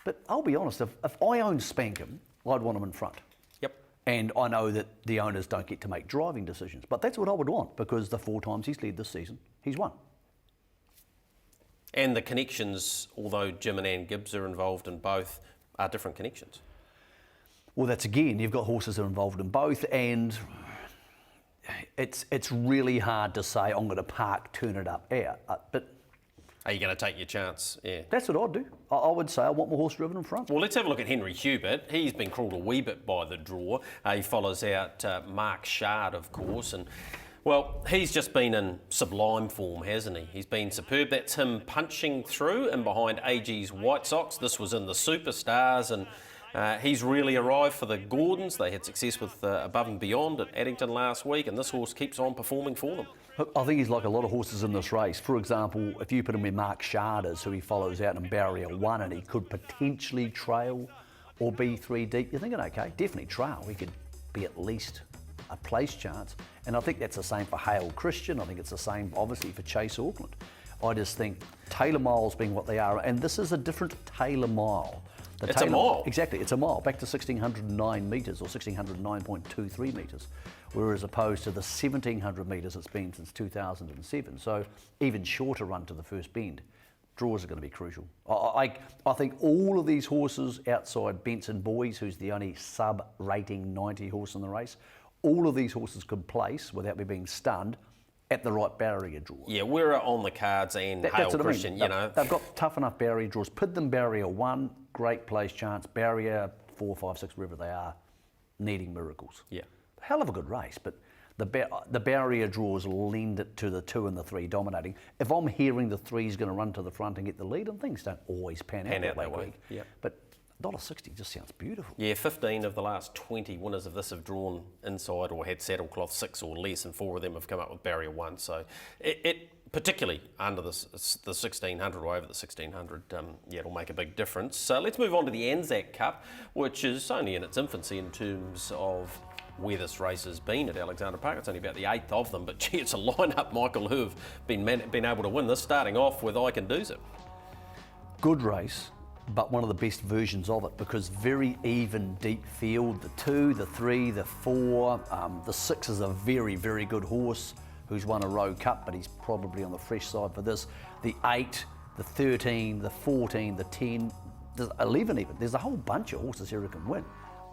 But I'll be honest, if I owned Spankham, I'd want him in front. Yep. And I know that the owners don't get to make driving decisions, but that's what I would want, because the 4 times he's led this season, he's won. And the connections, although Jim and Ann Gibbs are involved in both, are different connections. Well, that's again, you've got horses that are involved in both, and it's really hard to say, I'm going to park Turn It Up out, but are you going to take your chance? Yeah. that's what I'd do. I would say I want my horse driven in front. Well, let's have a look at Henry Hubert. He's been crawled a wee bit by the draw. He follows out Mark Shard, of course, and well, he's just been in sublime form, hasn't he? He's been superb. That's him punching through and behind AG's White Sox. This was in the Superstars, and he's really arrived for the Gordons. They had success with Above and Beyond at Addington last week, and this horse keeps on performing for them. I think he's like a lot of horses in this race. For example, if you put him where Mark Shard is, who he follows out in barrier 1, and he could potentially trail or be 3 deep, you're thinking, okay, definitely trail. He could be at least a place chance. And I think that's the same for Hale Christian. I think it's the same, obviously, for Chase Auckland. I just think Taylor Miles being what they are, and this is a different Taylor Mile. It's a mile. Exactly, it's a mile, back to 1,609 metres or 1,609.23 metres, whereas opposed to the 1,700 metres it's been since 2007. So even shorter run to the first bend. Draws are going to be crucial. I think all of these horses outside Benson Boys, who's the only sub-rating 90 horse in the race, all of these horses could place without me being stunned at the right barrier draw. Yeah, we're on the cards, and Hale Christian, you know. They've got tough enough barrier draws. Put them barrier 1, great place chance. Barrier 4, 5, 6, wherever they are, needing miracles. Yeah. Hell of a good race, but the barrier draws lend it to the 2 and the 3 dominating. If I'm hearing the 3's going to run to the front and get the lead, and things don't always pan out that way. Yep. But $1.60 just sounds beautiful. Yeah, 15 of the last 20 winners of this have drawn inside or had saddlecloth 6 or less, and 4 of them have come up with barrier 1. So it particularly under the 1600 or over the 1600, it'll make a big difference. So let's move on to the Anzac Cup, which is only in its infancy in terms of where this race has been at Alexandra Park. It's only about the 8th of them, but gee, it's a lineup, Michael, who have been able to win this, starting off with I Can Do's It. Good race, but one of the best versions of it, because very even deep field. The 2, the 3, the 4, the 6 is a very, very good horse who's won a Rowe Cup, but he's probably on the fresh side for this. The 8, the 13, the 14, the 10, the 11 even. There's a whole bunch of horses here who can win.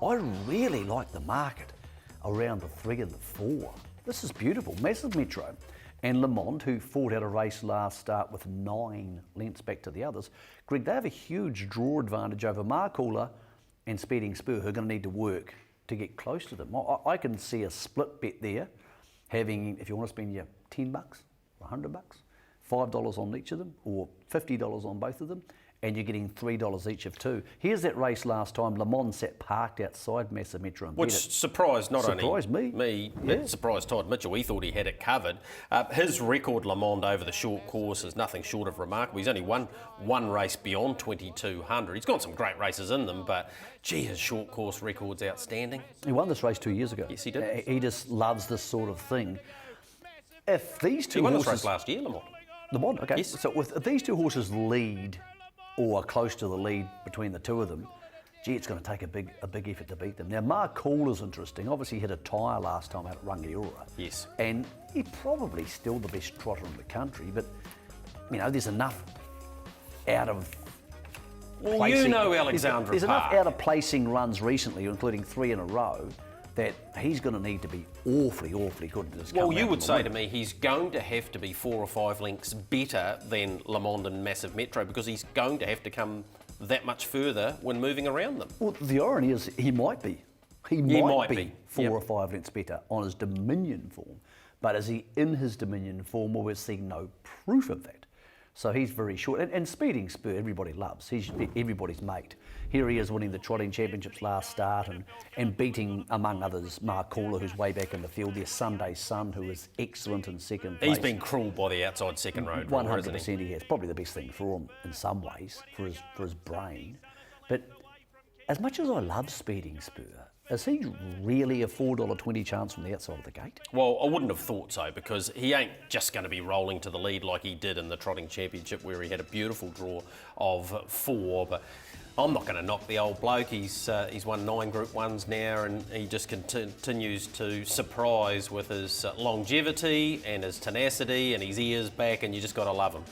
I really like the market around the 3 and the 4. This is beautiful. Massive Metro and Lamont, who fought out a race last start with 9 lengths back to the others, Greg, they have a huge draw advantage over Markula and Speeding Spur, who are going to need to work to get close to them. I can see a split bet there, having, if you want to spend your $10, $100, $5 on each of them, or $50 on both of them, and you're getting $3 each of two. Here's that race last time. Le Mans sat parked outside Massive Metro and Which bet it. surprised not Surprised only me. it surprised Todd Mitchell. He thought he had it covered. His record Le Mans over the short course is nothing short of remarkable. He's only won one race beyond 2,200. He's got some great races in them, but gee, his short course record's outstanding. He won this race 2 years ago. Yes, he did. He just loves this sort of thing. If these two He won horses... this race last year, Le Mans. Le Mans, okay. Yes. So if these two horses lead or are close to the lead between the two of them, gee, it's going to take a big effort to beat them. Now, Mark Caller's interesting. Obviously, he hit a tyre last time out at Rangiora. Yes. And he's probably still the best trotter in the country, but, you know, there's enough out of Well, placing... you know Alexandra There's enough Park. out of placing runs recently, including 3 in a row, that he's going to need to be awfully good to just come Well, you out would and say win. to me he's going to have to be 4 or 5 lengths better than Le Mans and Massive Metro because he's going to have to come that much further when moving around them. Well, the irony is he might be. He might be 4 Yep. or 5 lengths better on his Dominion form. But is he in his Dominion form? Well, we're seeing no proof of that. So he's very short. And Speeding Spur, everybody loves. He's everybody's mate. Here he is winning the trotting championships last start and beating, among others, Mark Caller, who's way back in the field. There's Sunday Sun, who is excellent in second place. He's been cruel by the outside second row drawer, isn't he? 100% he has. Probably the best thing for him in some ways, for his brain. But as much as I love Speeding Spur, is he really a $4.20 chance from the outside of the gate? Well, I wouldn't have thought so because he ain't just going to be rolling to the lead like he did in the trotting championship where he had a beautiful draw of 4. But I'm not going to knock the old bloke. He's won 9 Group 1s now and he just continues to surprise with his longevity and his tenacity and his ears back, and you just got to love him.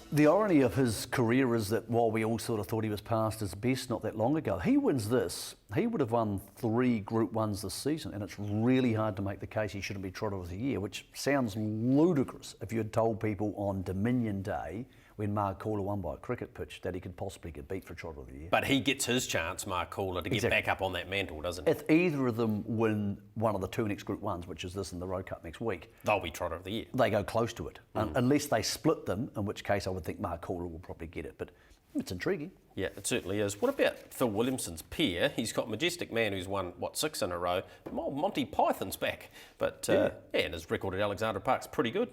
The irony of his career is that while we all sort of thought he was past his best not that long ago, he wins this. He would have won 3 Group 1s this season, and it's really hard to make the case he shouldn't be Trotter of the Year, which sounds ludicrous if you had told people on Dominion Day when Mark Caller won by a cricket pitch that he could possibly get beat for Trotter of the Year. But he gets his chance, Mark Caller, to get Exactly. back up on that mantle, doesn't he? If either of them win one of the 2 next Group 1s, which is this and the Road Cup next week, They'll be Trotter of the Year. they go close to it. Unless they split them, in which case I would think Mark Caller will probably get it. But it's intriguing. Yeah, it certainly is. What about Phil Williamson's peer? He's got Majestic Man, who's won, 6 in a row. Well, Monty Python's back. But, and his record at Alexandra Park's pretty good.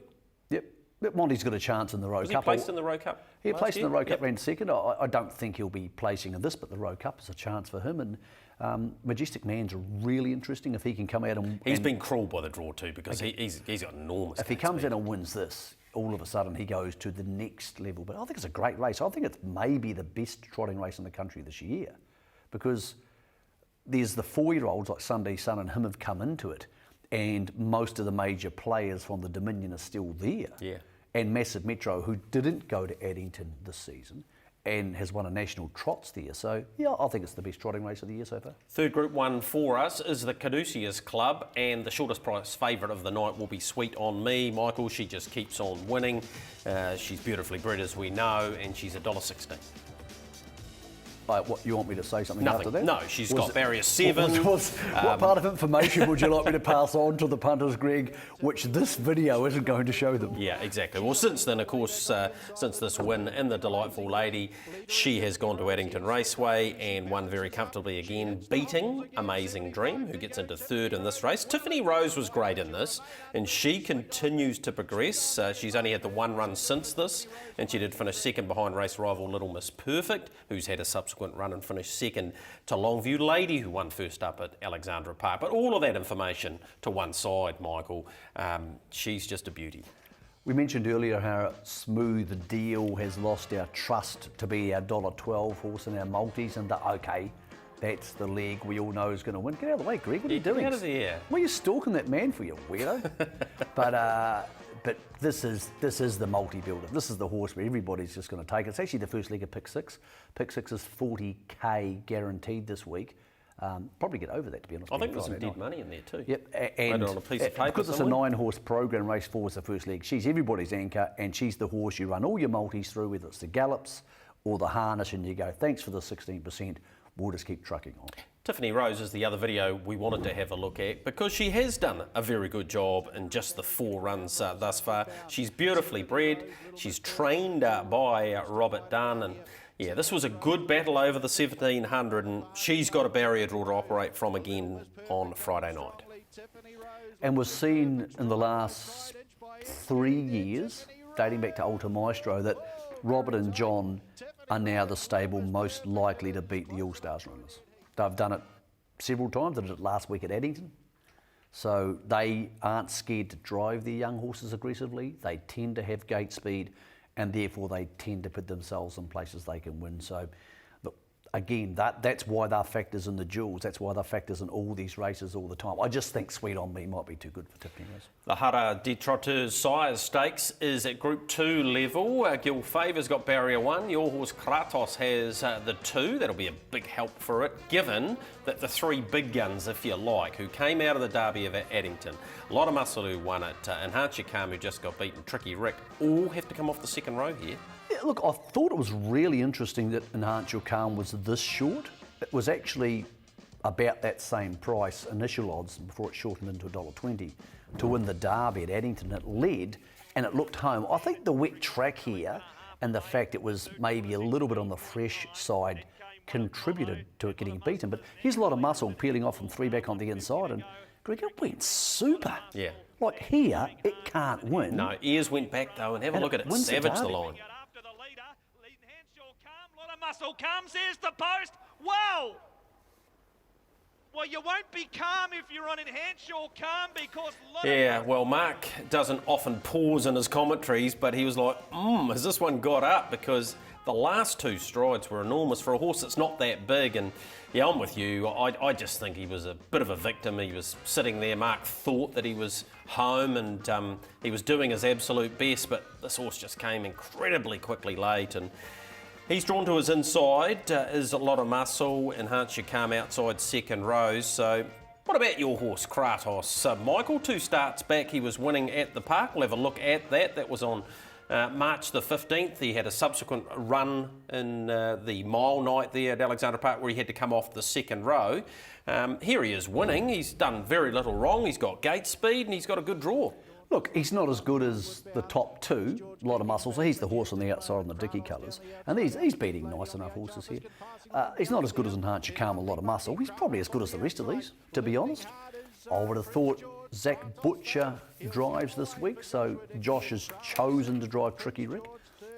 Yep. But Monty's got a chance in the Road Was Cup. he placed in the Road Cup? He last placed in year? the Road Cup, Yep. ran second. I don't think he'll be placing in this, but the Road Cup is a chance for him. And Majestic Man's really interesting if he can come out and... He's been cruel by the draw too because he's got enormous... If he comes out and wins this, all of a sudden he goes to the next level. But I think it's a great race. I think it's maybe the best trotting race in the country this year because there's the 4-year-olds like Sunday Sun and him have come into it, and most of the major players from the Dominion are still there. Yeah. And Massive Metro, who didn't go to Addington this season and has won a national trots there. So, yeah, I think it's the best trotting race of the year so far. Third Group 1 for us is the Caduceus Club, and the shortest price favourite of the night will be Sweet On Me. Michael, she just keeps on winning. She's beautifully bred, as we know, and she's $1.16. What, you want me to say something Nothing. after that? No, she's got barrier 7. What part of information would you like me to pass on to the punters, Greg, which this video isn't going to show them? Yeah, exactly. Well, since then, of course, since this win in the Delightful Lady, she has gone to Addington Raceway and won very comfortably again, beating Amazing Dream, who gets into 3rd in this race. Tiffany Rose was great in this, and she continues to progress. She's only had the 1 run since this, and she did finish 2nd behind race rival Little Miss Perfect, who's had a subsequent run and finished 2nd to Longview Lady, who won first up at Alexandra Park. But all of that information to one side, Michael. She's just a beauty. We mentioned earlier how Smooth Deal has lost our trust to be our $1.12 horse in our multis, and okay, that's the leg we all know is going to win. Get out of the way, Greg. What are you doing? Get out of the air. Well, you're stalking that man for you, weirdo. But this is the multi-builder. This is the horse where everybody's just going to take it. It's actually the first leg of Pick 6. Pick 6 is $40K guaranteed this week. Probably get over that, to be honest. I think there's some dead money in there too. Yep, and on a piece of paper because it's a somewhere. 9-horse program, race 4 is the first leg. She's everybody's anchor, and she's the horse you run all your multis through, whether it's the gallops or the harness, and you go, thanks for the 16%, we'll just keep trucking on. Tiffany Rose is the other video we wanted to have a look at because she has done a very good job in just the 4 runs thus far. She's beautifully bred, she's trained by Robert Dunn, and yeah, this was a good battle over the 1700, and she's got a barrier draw to operate from again on Friday night. And was seen in the last 3 years, dating back to Alta Maestro, that Robert and John are now the stable most likely to beat the All-Stars runners. They've done it several times. They did it last week at Addington. So they aren't scared to drive their young horses aggressively. They tend to have gate speed, and therefore they tend to put themselves in places they can win. So look, again, that's why they're factors in the duels. That's why they're factors in all these races all the time. I just think Sweet On Me might be too good for Tiffany Rose. The Hara de Trotteurs Sires Stakes is at Group 2 level. Gil Favour's got barrier 1. Your horse Kratos has the 2. That'll be a big help for it, given that the 3 big guns, if you like, who came out of the Derby of Addington, a lot of muscle who won it, and Hanchikam, who just got beaten, Tricky Rick, all have to come off the second row here. Yeah, look, I thought it was really interesting that Enhancio Calm was this short. It was actually about that same price, initial odds, before it shortened into $1.20 to win the Derby at Addington. It led and it looked home. I think the wet track here and the fact it was maybe a little bit on the fresh side contributed to it getting beaten. But here's a lot of muscle peeling off from 3 back on the inside, and Greg, it went super. Yeah. Like here, it can't win. No, ears went back though, and have a look at it, wins the savage the Derby. line. After the leader, Enhancio Calm, lot of muscle comes, here's the post. Wow! Well, you won't be calm if you're on Enhancio Calm because... Yeah, well, Mark doesn't often pause in his commentaries, but he was like, has this one got up? Because the last 2 strides were enormous for a horse that's not that big. And yeah, I'm with you. I just think he was a bit of a victim. He was sitting there. Mark thought that he was home, and he was doing his absolute best, but this horse just came incredibly quickly late. And he's drawn to his inside, is a lot of muscle, and Hanchia Calm outside second rows. So what about your horse, Kratos? Michael, 2 starts back, he was winning at the park. We'll have a look at that. That was on March the 15th. He had a subsequent run in the mile night there at Alexandra Park where he had to come off the second row. Here he is winning. He's done very little wrong. He's got gate speed and he's got a good draw. Look, he's not as good as the top 2, a lot of muscle, so he's the horse on the outside in the Dicky colours, and he's beating nice enough horses here. He's not as good as Enhancio Calm, a lot of muscle. He's probably as good as the rest of these, to be honest. I would have thought Zach Butcher drives this week, so Josh has chosen to drive Tricky Rick.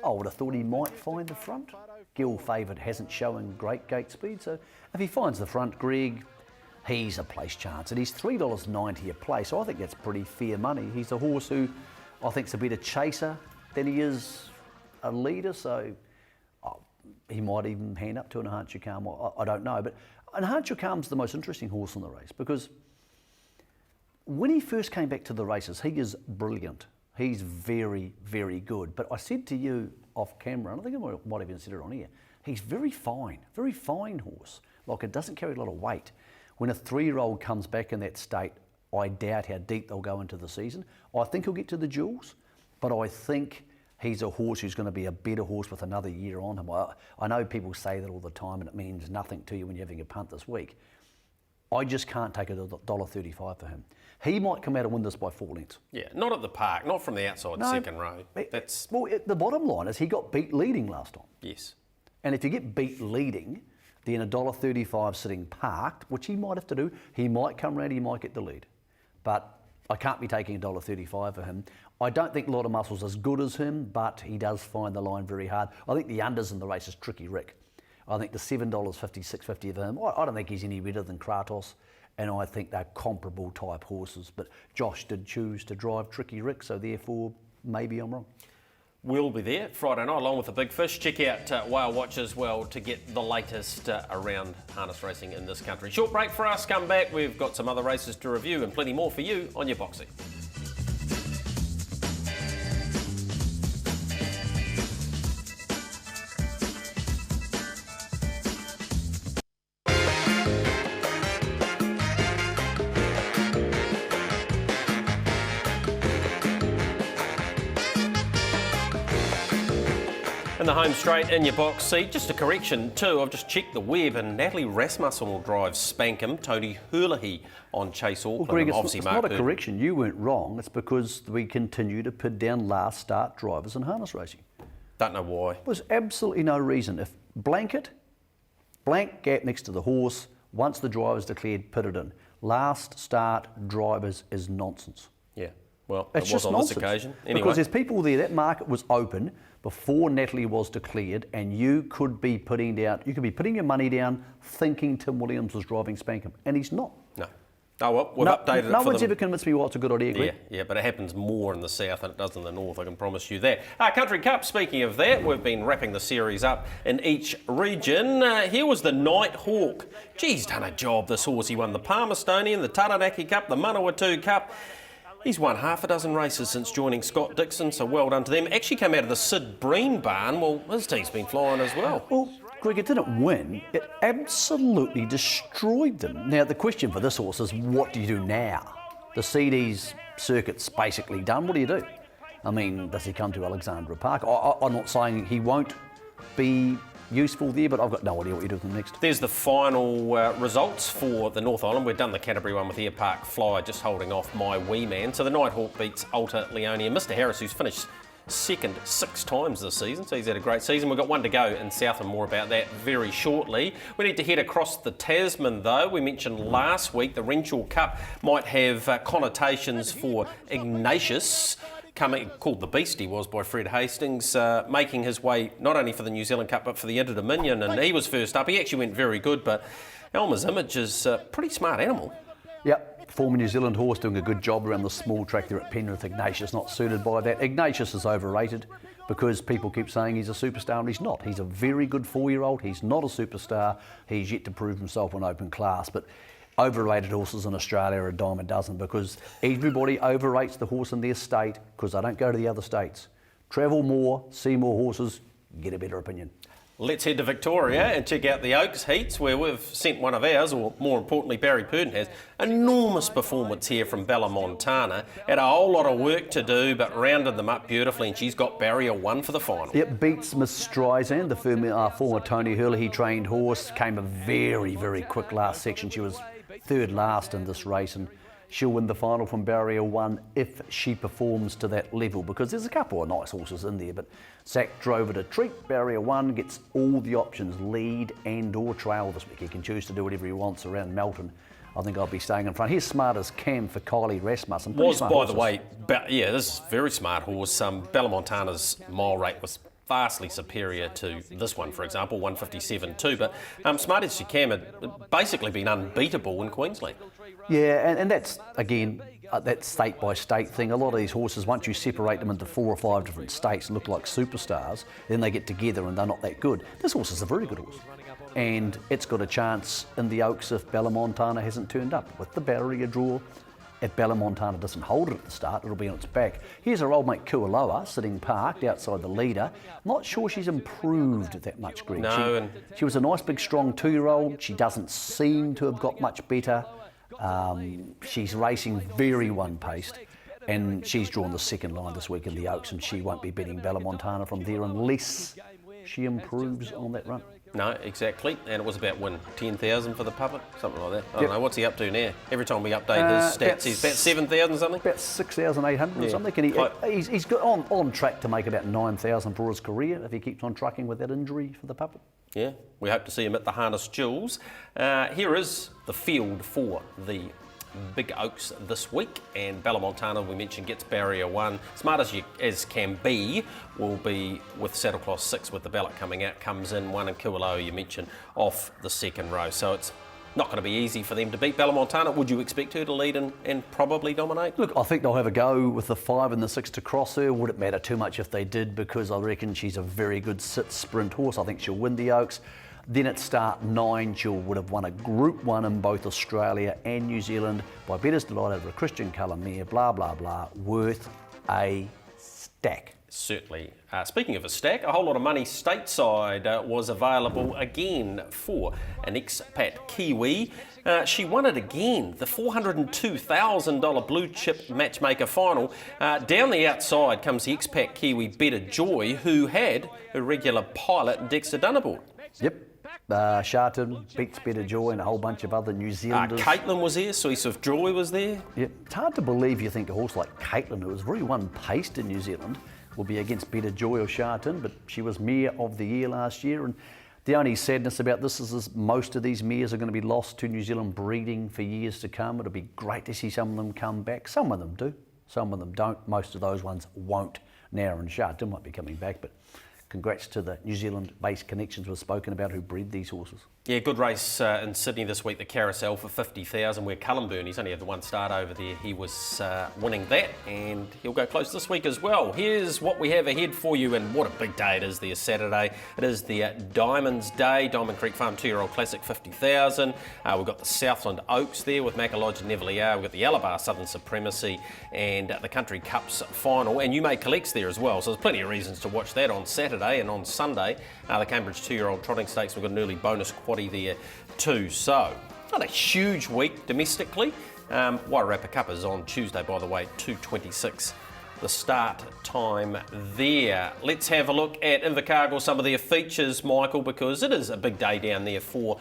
I would have thought he might find the front. Gil Favoured hasn't shown great gate speed, so if he finds the front, Greg, he's a place chance, and he's $3.90 a place, so I think that's pretty fair money. He's a horse who I think's a better chaser than he is a leader, so he might even hand up to an Enhancio Calm. I don't know, but Enhancio Calm's the most interesting horse in the race because when he first came back to the races, he is brilliant. He's very, very good. But I said to you off camera, and I think I might have even said it on here, he's very fine horse. Like, it doesn't carry a lot of weight. When a 3-year-old comes back in that state, I doubt how deep they'll go into the season. I think he'll get to the duels, but I think he's a horse who's going to be a better horse with another year on him. I know people say that all the time, and it means nothing to you when you're having a punt this week. I just can't take $1.35 for him. He might come out and win this by 4 lengths. Yeah, not at the park, not from the outside second row. Well, the bottom line is he got beat leading last time. Yes. And if you get beat leading, then $1.35 sitting parked, which he might have to do, he might come round, he might get the lead. But I can't be taking $1.35 for him. I don't think a lot of muscle's as good as him, but he does find the line very hard. I think the unders in the race is Tricky Rick. I think the $7.50, $6.50 of him, I don't think he's any better than Kratos, and I think they're comparable type horses. But Josh did choose to drive Tricky Rick, so therefore maybe I'm wrong. We'll be there Friday night along with the Big Fish. Check out Whale Watch as well to get the latest around harness racing in this country. Short break for us, come back. We've got some other races to review and plenty more for you on your boxing. In In the home straight in your box seat, just a correction too, I've just checked the web and Natalie Rasmussen will drive Spankham, Tony Hurley on Chase Auckland. Well, Greg, obviously it's Mark not a Hurd. correction. You weren't wrong. It's because we continue to put down last start drivers in harness racing. Don't know why. There's absolutely no reason. If blank gap next to the horse, once the driver's declared, put it in. Last start drivers is nonsense. Yeah, well, It's it was just on nonsense. this occasion. Anyway, Because there's people there, that market was open before Natalie was declared, and you could be putting your money down thinking Tim Williams was driving Spankham, and he's not. no. Oh well, we've updated it No for one's them. ever convinced me why it's a good idea, Greg. Yeah, but it happens more in the south than it does in the north, I can promise you that. Country Cup, speaking of that, we've been wrapping the series up in each region. Here was the Night Hawk. Geez, done a job, this horse. He won the Palmerstonian, the Taranaki Cup, the Manawatu Cup. He's won half a dozen races since joining Scott Dixon, so well done to them. Actually came out of the Sid Breen barn. Well, his team's been flying as well. Well, Greg, it didn't win. It absolutely destroyed them. Now, the question for this horse is, what do you do now? The CD's circuit's basically done. What do you do? I mean, does he come to Alexandra Park? I'm not saying he won't be useful there, but I've got no idea what you do with him next. There's the final results for the North Island. We've done the Canterbury one with Air Park Fly, just holding off My Wee Man. So the Nighthawk beats Alta Leone and Mr. Harris, who's finished second 6 times this season, so he's had a great season. We've got one to go in South, and more about that very shortly. We need to head across the Tasman though. We mentioned last week the Renshaw Cup might have connotations for Ignatius, called the Beast he was by Fred Hastings, making his way not only for the New Zealand Cup but for the Inter-Dominion, and he was first up. He actually went very good, but Elmer's Image is a pretty smart animal. Yep, former New Zealand horse doing a good job around the small track there at Penrith. Ignatius not suited by that. Ignatius is overrated because people keep saying he's a superstar and he's not. He's a very good 4-year-old. He's not a superstar. He's yet to prove himself on open class, but overrated horses in Australia are a dime a dozen because everybody overrates the horse in their state because they don't go to the other states. Travel more, see more horses, get a better opinion. Let's head to Victoria and check out the Oaks Heats, where we've sent one of ours, or more importantly Barry Purdon has. Enormous performance here from Bella Montana. Had a whole lot of work to do, but rounded them up beautifully, and she's got barrier 1 for the final. It beats Miss Streisand, the former Tony Hurley trained horse. Came a very, very quick last section. She was third last in this race, and she'll win the final from barrier 1 if she performs to that level, because there's a couple of nice horses in there, but Zach drove it a treat. Barrier 1 gets all the options, lead and or trail this week. He can choose to do whatever he wants around Melton. I think I'll be staying in front. He's smart as Cam for Kylie Rasmussen. Was, by the way, yeah, this is a very smart horse. Bella Montana's mile rate was vastly superior to this one, for example, 157.2, but smart as she can had basically been unbeatable in Queensland. Yeah, and that's, again, that state by state thing. A lot of these horses, once you separate them into 4 or 5 different states, look like superstars, then they get together and they're not that good. This horse is a very good horse, and it's got a chance in the Oaks if Bella Montana hasn't turned up. With the barrier draw, if Bella Montana doesn't hold it at the start, it'll be on its back. Here's her old mate Kualoa sitting parked outside the leader. Not sure she's improved that much, Greg. No, she was a nice big strong 2-year-old. She doesn't seem to have got much better. She's racing very one-paced, and she's drawn the second line this week in the Oaks, and she won't be beating Bella Montana from there unless she improves on that run. No, exactly, and it was about 10,000 for the puppet, something like that. I don't know, what's he up to now? Every time we update his stats, he's about 7,000 something? About 6,800 or something. And he's got on track to make about 9,000 for his career if he keeps on trucking with that injury for the puppet. Yeah, we hope to see him at the Harness Jewels. Here is the field for the Big Oaks this week, and Bella Montana, we mentioned, gets barrier 1. Smart as can be, will be with Saddlecloth 6 with the ballot coming out, comes in 1, and Kualoa, you mentioned, off the second row. So it's not going to be easy for them to beat Bella Montana. Would you expect her to lead and probably dominate? Look, I think they'll have a go with the 5 and the 6 to cross her. Would it matter too much if they did? Because I reckon she's a very good sit-sprint horse. I think she'll win the Oaks. Then at start 9, she would have won a Group 1 in both Australia and New Zealand by Bettor's Delight over a Christian Colour mare, blah, blah, blah, worth a stack. Certainly. Speaking of a stack, a whole lot of money stateside was available again for an expat Kiwi. She won it again, the $402,000 blue chip matchmaker final. Down the outside comes the expat Kiwi Better Joy, who had her regular pilot Dexter Dunnaboard. Yep. Sharton beats Better Joy and a whole bunch of other New Zealanders. Caitlin was there, Swiss of Joy was there. Yep. It's hard to believe you think a horse like Caitlin, who was very one-paced in New Zealand, will be against Better Joy or Sharton, but she was Mare of the Year last year. And the only sadness about this is most of these mares are going to be lost to New Zealand breeding for years to come. It'll be great to see some of them come back. Some of them do, some of them don't. Most of those ones won't. Now and Sharton might be coming back, but congrats to the New Zealand-based connections we've spoken about who breed these horses. Yeah, good race in Sydney this week, the Carousel for 50,000, where Cullenburn, he's only had the one start over there. He was winning that, and he'll go close this week as well. Here's what we have ahead for you, and what a big day it is there Saturday. It is the Diamonds Day, Diamond Creek Farm 2-year-old Classic 50,000. We've got the Southland Oaks there with Macalodge and Neville. We've got the Alabar Southern Supremacy and the Country Cups final, and You May Collects there as well. So there's plenty of reasons to watch that on Saturday, and on Sunday, the Cambridge 2-year-old Trotting Stakes. We've got an early bonus quaddie there too. So, not a huge week domestically. Wairarapa Cup is on Tuesday, by the way, 2:26. The start time there. Let's have a look at Invercargill, some of their features, Michael, because it is a big day down there for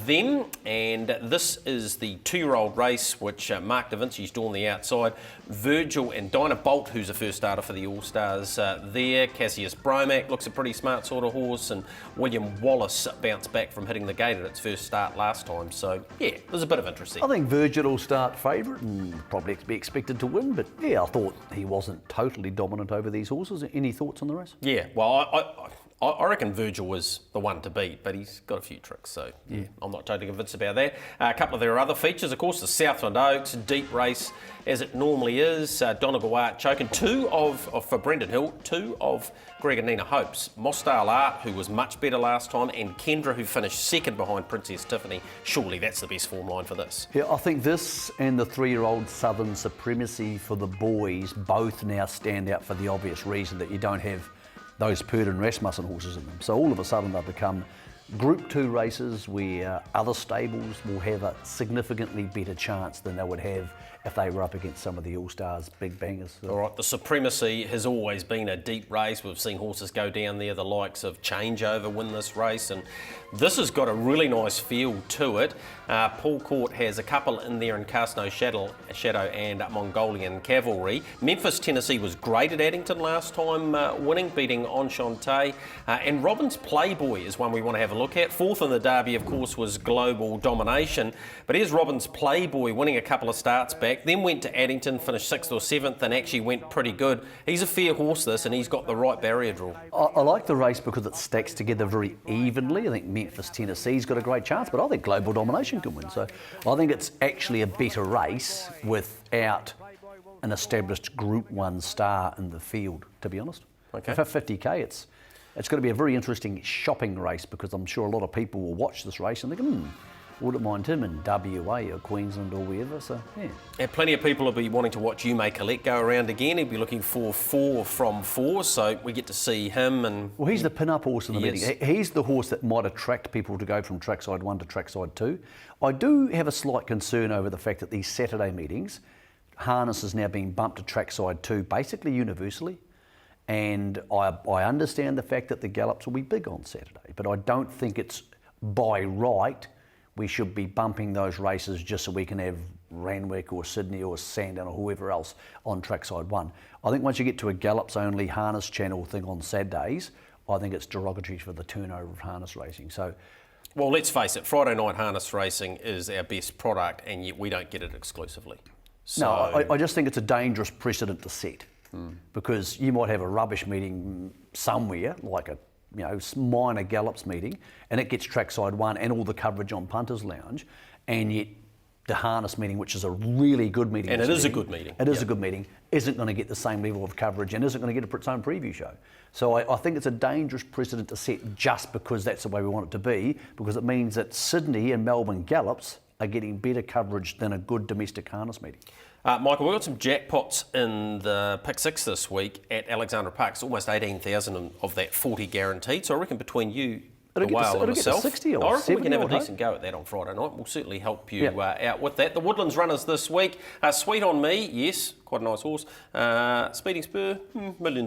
them. And this is the 2-year-old race, which Mark Da Vinci's doing the outside. Virgil and Dinah Bolt, who's the first starter for the All-Stars there. Cassius Bromack looks a pretty smart sort of horse. And William Wallace bounced back from hitting the gate at its first start last time. So, yeah, there's a bit of interest there. I think Virgil will start favourite and probably be expected to win, but yeah, I thought he wasn't totally dominant over these horses. Any thoughts on the race? Yeah, well, I reckon Virgil was the one to beat, but he's got a few tricks, so yeah, I'm not totally convinced about that. A couple of their other features, of course, the Southland Oaks, deep race as it normally is. Donegal Art choking, for Brendan Hill, 2 of Greg and Nina Hope's. Mosdale Art, who was much better last time, and Kendra, who finished second behind Princess Tiffany. Surely that's the best form line for this. Yeah, I think this and the 3-year-old Southern Supremacy for the boys both now stand out for the obvious reason that you don't have those Purdon Rasmussen horses in them. So all of a sudden they've become Group 2 races where other stables will have a significantly better chance than they would have if they were up against some of the All-Stars big bangers. So. All right, the Supremacy has always been a deep race. We've seen horses go down there, the likes of Changeover win this race, and this has got a really nice feel to it. Paul Court has a couple in there in Cast No Shadow and Mongolian Cavalry. Memphis, Tennessee was great at Addington last time, winning, beating Enchante. And Robbins Playboy is one we want to have a look at. Fourth in the Derby, of course, was Global Domination. But here's Robbins Playboy winning a couple of starts back, then went to Addington, finished 6th or 7th, and actually went pretty good. He's a fair horse, this, and he's got the right barrier draw. I like the race because it stacks together very evenly. I think Memphis, Tennessee's got a great chance, but I think Global Domination can win. So I think it's actually a better race without an established Group 1 star in the field, to be honest. Okay. For 50k, it's going to be a very interesting shopping race because I'm sure a lot of people will watch this race and think, wouldn't mind him in WA or Queensland or wherever, so yeah. And plenty of people will be wanting to watch You May Collect go around again. He'll be looking for 4 from 4, so we get to see him. And well, he's the pin-up horse in the meeting. Yes. He's the horse that might attract people to go from trackside 1 to trackside 2. I do have a slight concern over the fact that these Saturday meetings, harness is now being bumped to trackside 2 basically universally. And I understand the fact that the gallops will be big on Saturday, but I don't think it's by right we should be bumping those races just so we can have Randwick or Sydney or Sandown or whoever else on trackside 1. I think once you get to a gallops only harness channel thing on Saturdays, I think it's derogatory for the turnover of harness racing. So, well, let's face it, Friday night harness racing is our best product, and yet we don't get it exclusively. So, no, I just think it's a dangerous precedent to set because you might have a rubbish meeting somewhere, like a minor gallops meeting, and it gets trackside 1 and all the coverage on Punters Lounge, and yet the harness meeting, which is a really good meeting. And it is a good meeting. It is a good meeting, isn't going to get the same level of coverage and isn't going to get its own preview show. So I think it's a dangerous precedent to set just because that's the way we want it to be, because it means that Sydney and Melbourne gallops are getting better coverage than a good domestic harness meeting. Michael, we've got some jackpots in the Pick 6 this week at Alexandra Park. It's almost 18,000 of that 40 guaranteed. So I reckon between you, the whale, and myself, 60 or I reckon we can 70, have a I hope. decent go at that on Friday night. We'll certainly help you out with that. The Woodlands runners this week, Sweet on Me, yes, quite a nice horse. Speeding Spur, $1 million,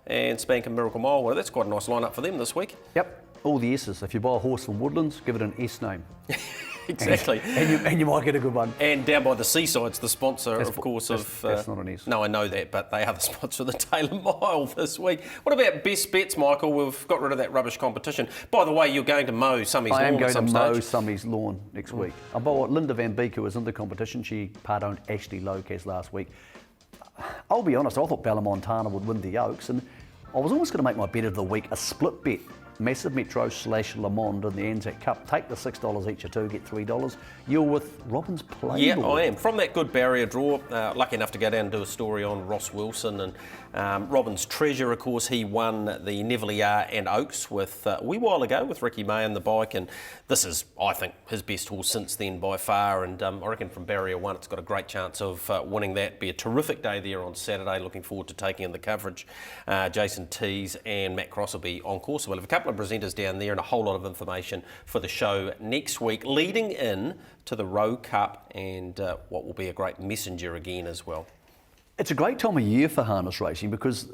and Spankin' Miracle Mile. Well, that's quite a nice lineup for them this week. Yep, all the S's. If you buy a horse from Woodlands, give it an S name. Exactly. and you might get a good one. And down by the Seaside's the sponsor, That's not an S. No, I know that, but they are the sponsor of the Taylor Mile this week. What about best bets, Michael? We've got rid of that rubbish competition. By the way, you're going to mow Summy's lawn I am at going some to mow stage. Summy's lawn next week. Linda Van Beek, who was in the competition, she part-owned Ashley Locas last week. I'll be honest, I thought Bella Montana would win the Oaks, and I was almost going to make my bet of the week a split bet. Massive Metro / Le Monde in the Anzac Cup. Take the $6 each or two, get $3. You're with Robin's Playboy. Yeah, I am. From that good barrier draw, lucky enough to go down and do a story on Ross Wilson and Robin's Treasure, of course. He won the Neville and Oaks with a wee while ago with Ricky May on the bike, and this is, I think, his best horse since then by far, and I reckon from barrier 1 it's got a great chance of winning that. Be a terrific day there on Saturday. Looking forward to taking in the coverage. Jason Tees and Matt Cross will be on course. We'll have a couple of presenters down there and a whole lot of information for the show next week, leading in to the Rowe Cup and what will be a great messenger again as well. It's a great time of year for harness racing because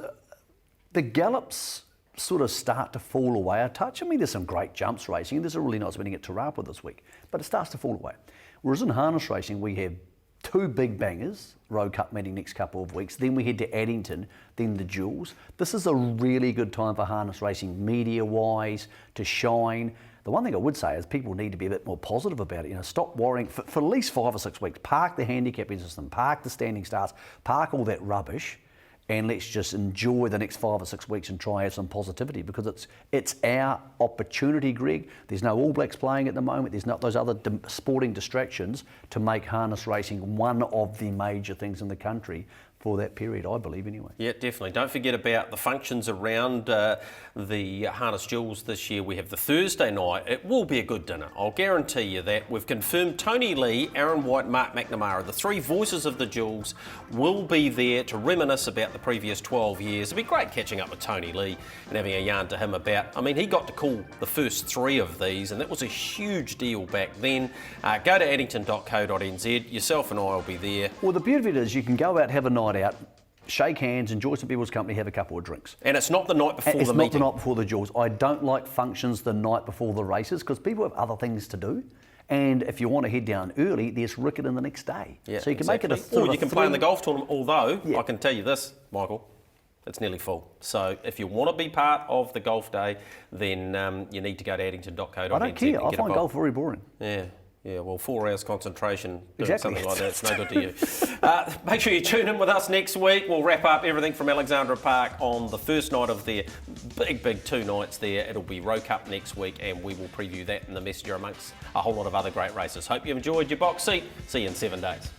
the gallops sort of start to fall away a touch. I mean, there's some great jumps racing, and there's a really nice winning at Tarapa this week, but it starts to fall away. Whereas in harness racing, we have 2 big bangers, Rowe Cup meeting next couple of weeks, then we head to Addington, then the Jewels. This is a really good time for harness racing, media-wise, to shine. The one thing I would say is people need to be a bit more positive about it. You know, stop worrying for at least 5 or 6 weeks. Park the handicapping system, park the standing starts, park all that rubbish, and let's just enjoy the next 5 or 6 weeks and try and have some positivity, because it's our opportunity, Greg. There's no All Blacks playing at the moment. There's not those other sporting distractions to make harness racing one of the major things in the country for that period, I believe, anyway. Yeah, definitely. Don't forget about the functions around the Harness Jewels this year. We have the Thursday night. It will be a good dinner. I'll guarantee you that. We've confirmed Tony Lee, Aaron White, Mark McNamara, the 3 voices of the Jewels, will be there to reminisce about the previous 12 years. It'll be great catching up with Tony Lee and having a yarn to him about, I mean, he got to call the first 3 of these, and that was a huge deal back then. Go to addington.co.nz. Yourself and I will be there. Well, the beauty of it is you can go out, have a night out, shake hands, enjoy some people's company, have a couple of drinks. And it's not the night before the meeting. It's not the night before the Jewels. I don't like functions the night before the races because people have other things to do. And if you want to head down early, there's Riccarton the next day. Yeah, so you can make it a Or you can play in the golf tournament, although I can tell you this, Michael, it's nearly full. So if you want to be part of the golf day, then you need to go to addington.co.nz. I don't care. I find golf very boring. Yeah, well, 4 hours concentration doing Exactly. something like that, it's no good to you. Make sure you tune in with us next week. We'll wrap up everything from Alexandra Park on the first night of their big 2 nights there. It'll be Rowe Cup next week, and we will preview that in the messenger amongst a whole lot of other great races. Hope you've enjoyed your box seat. See you in 7 days.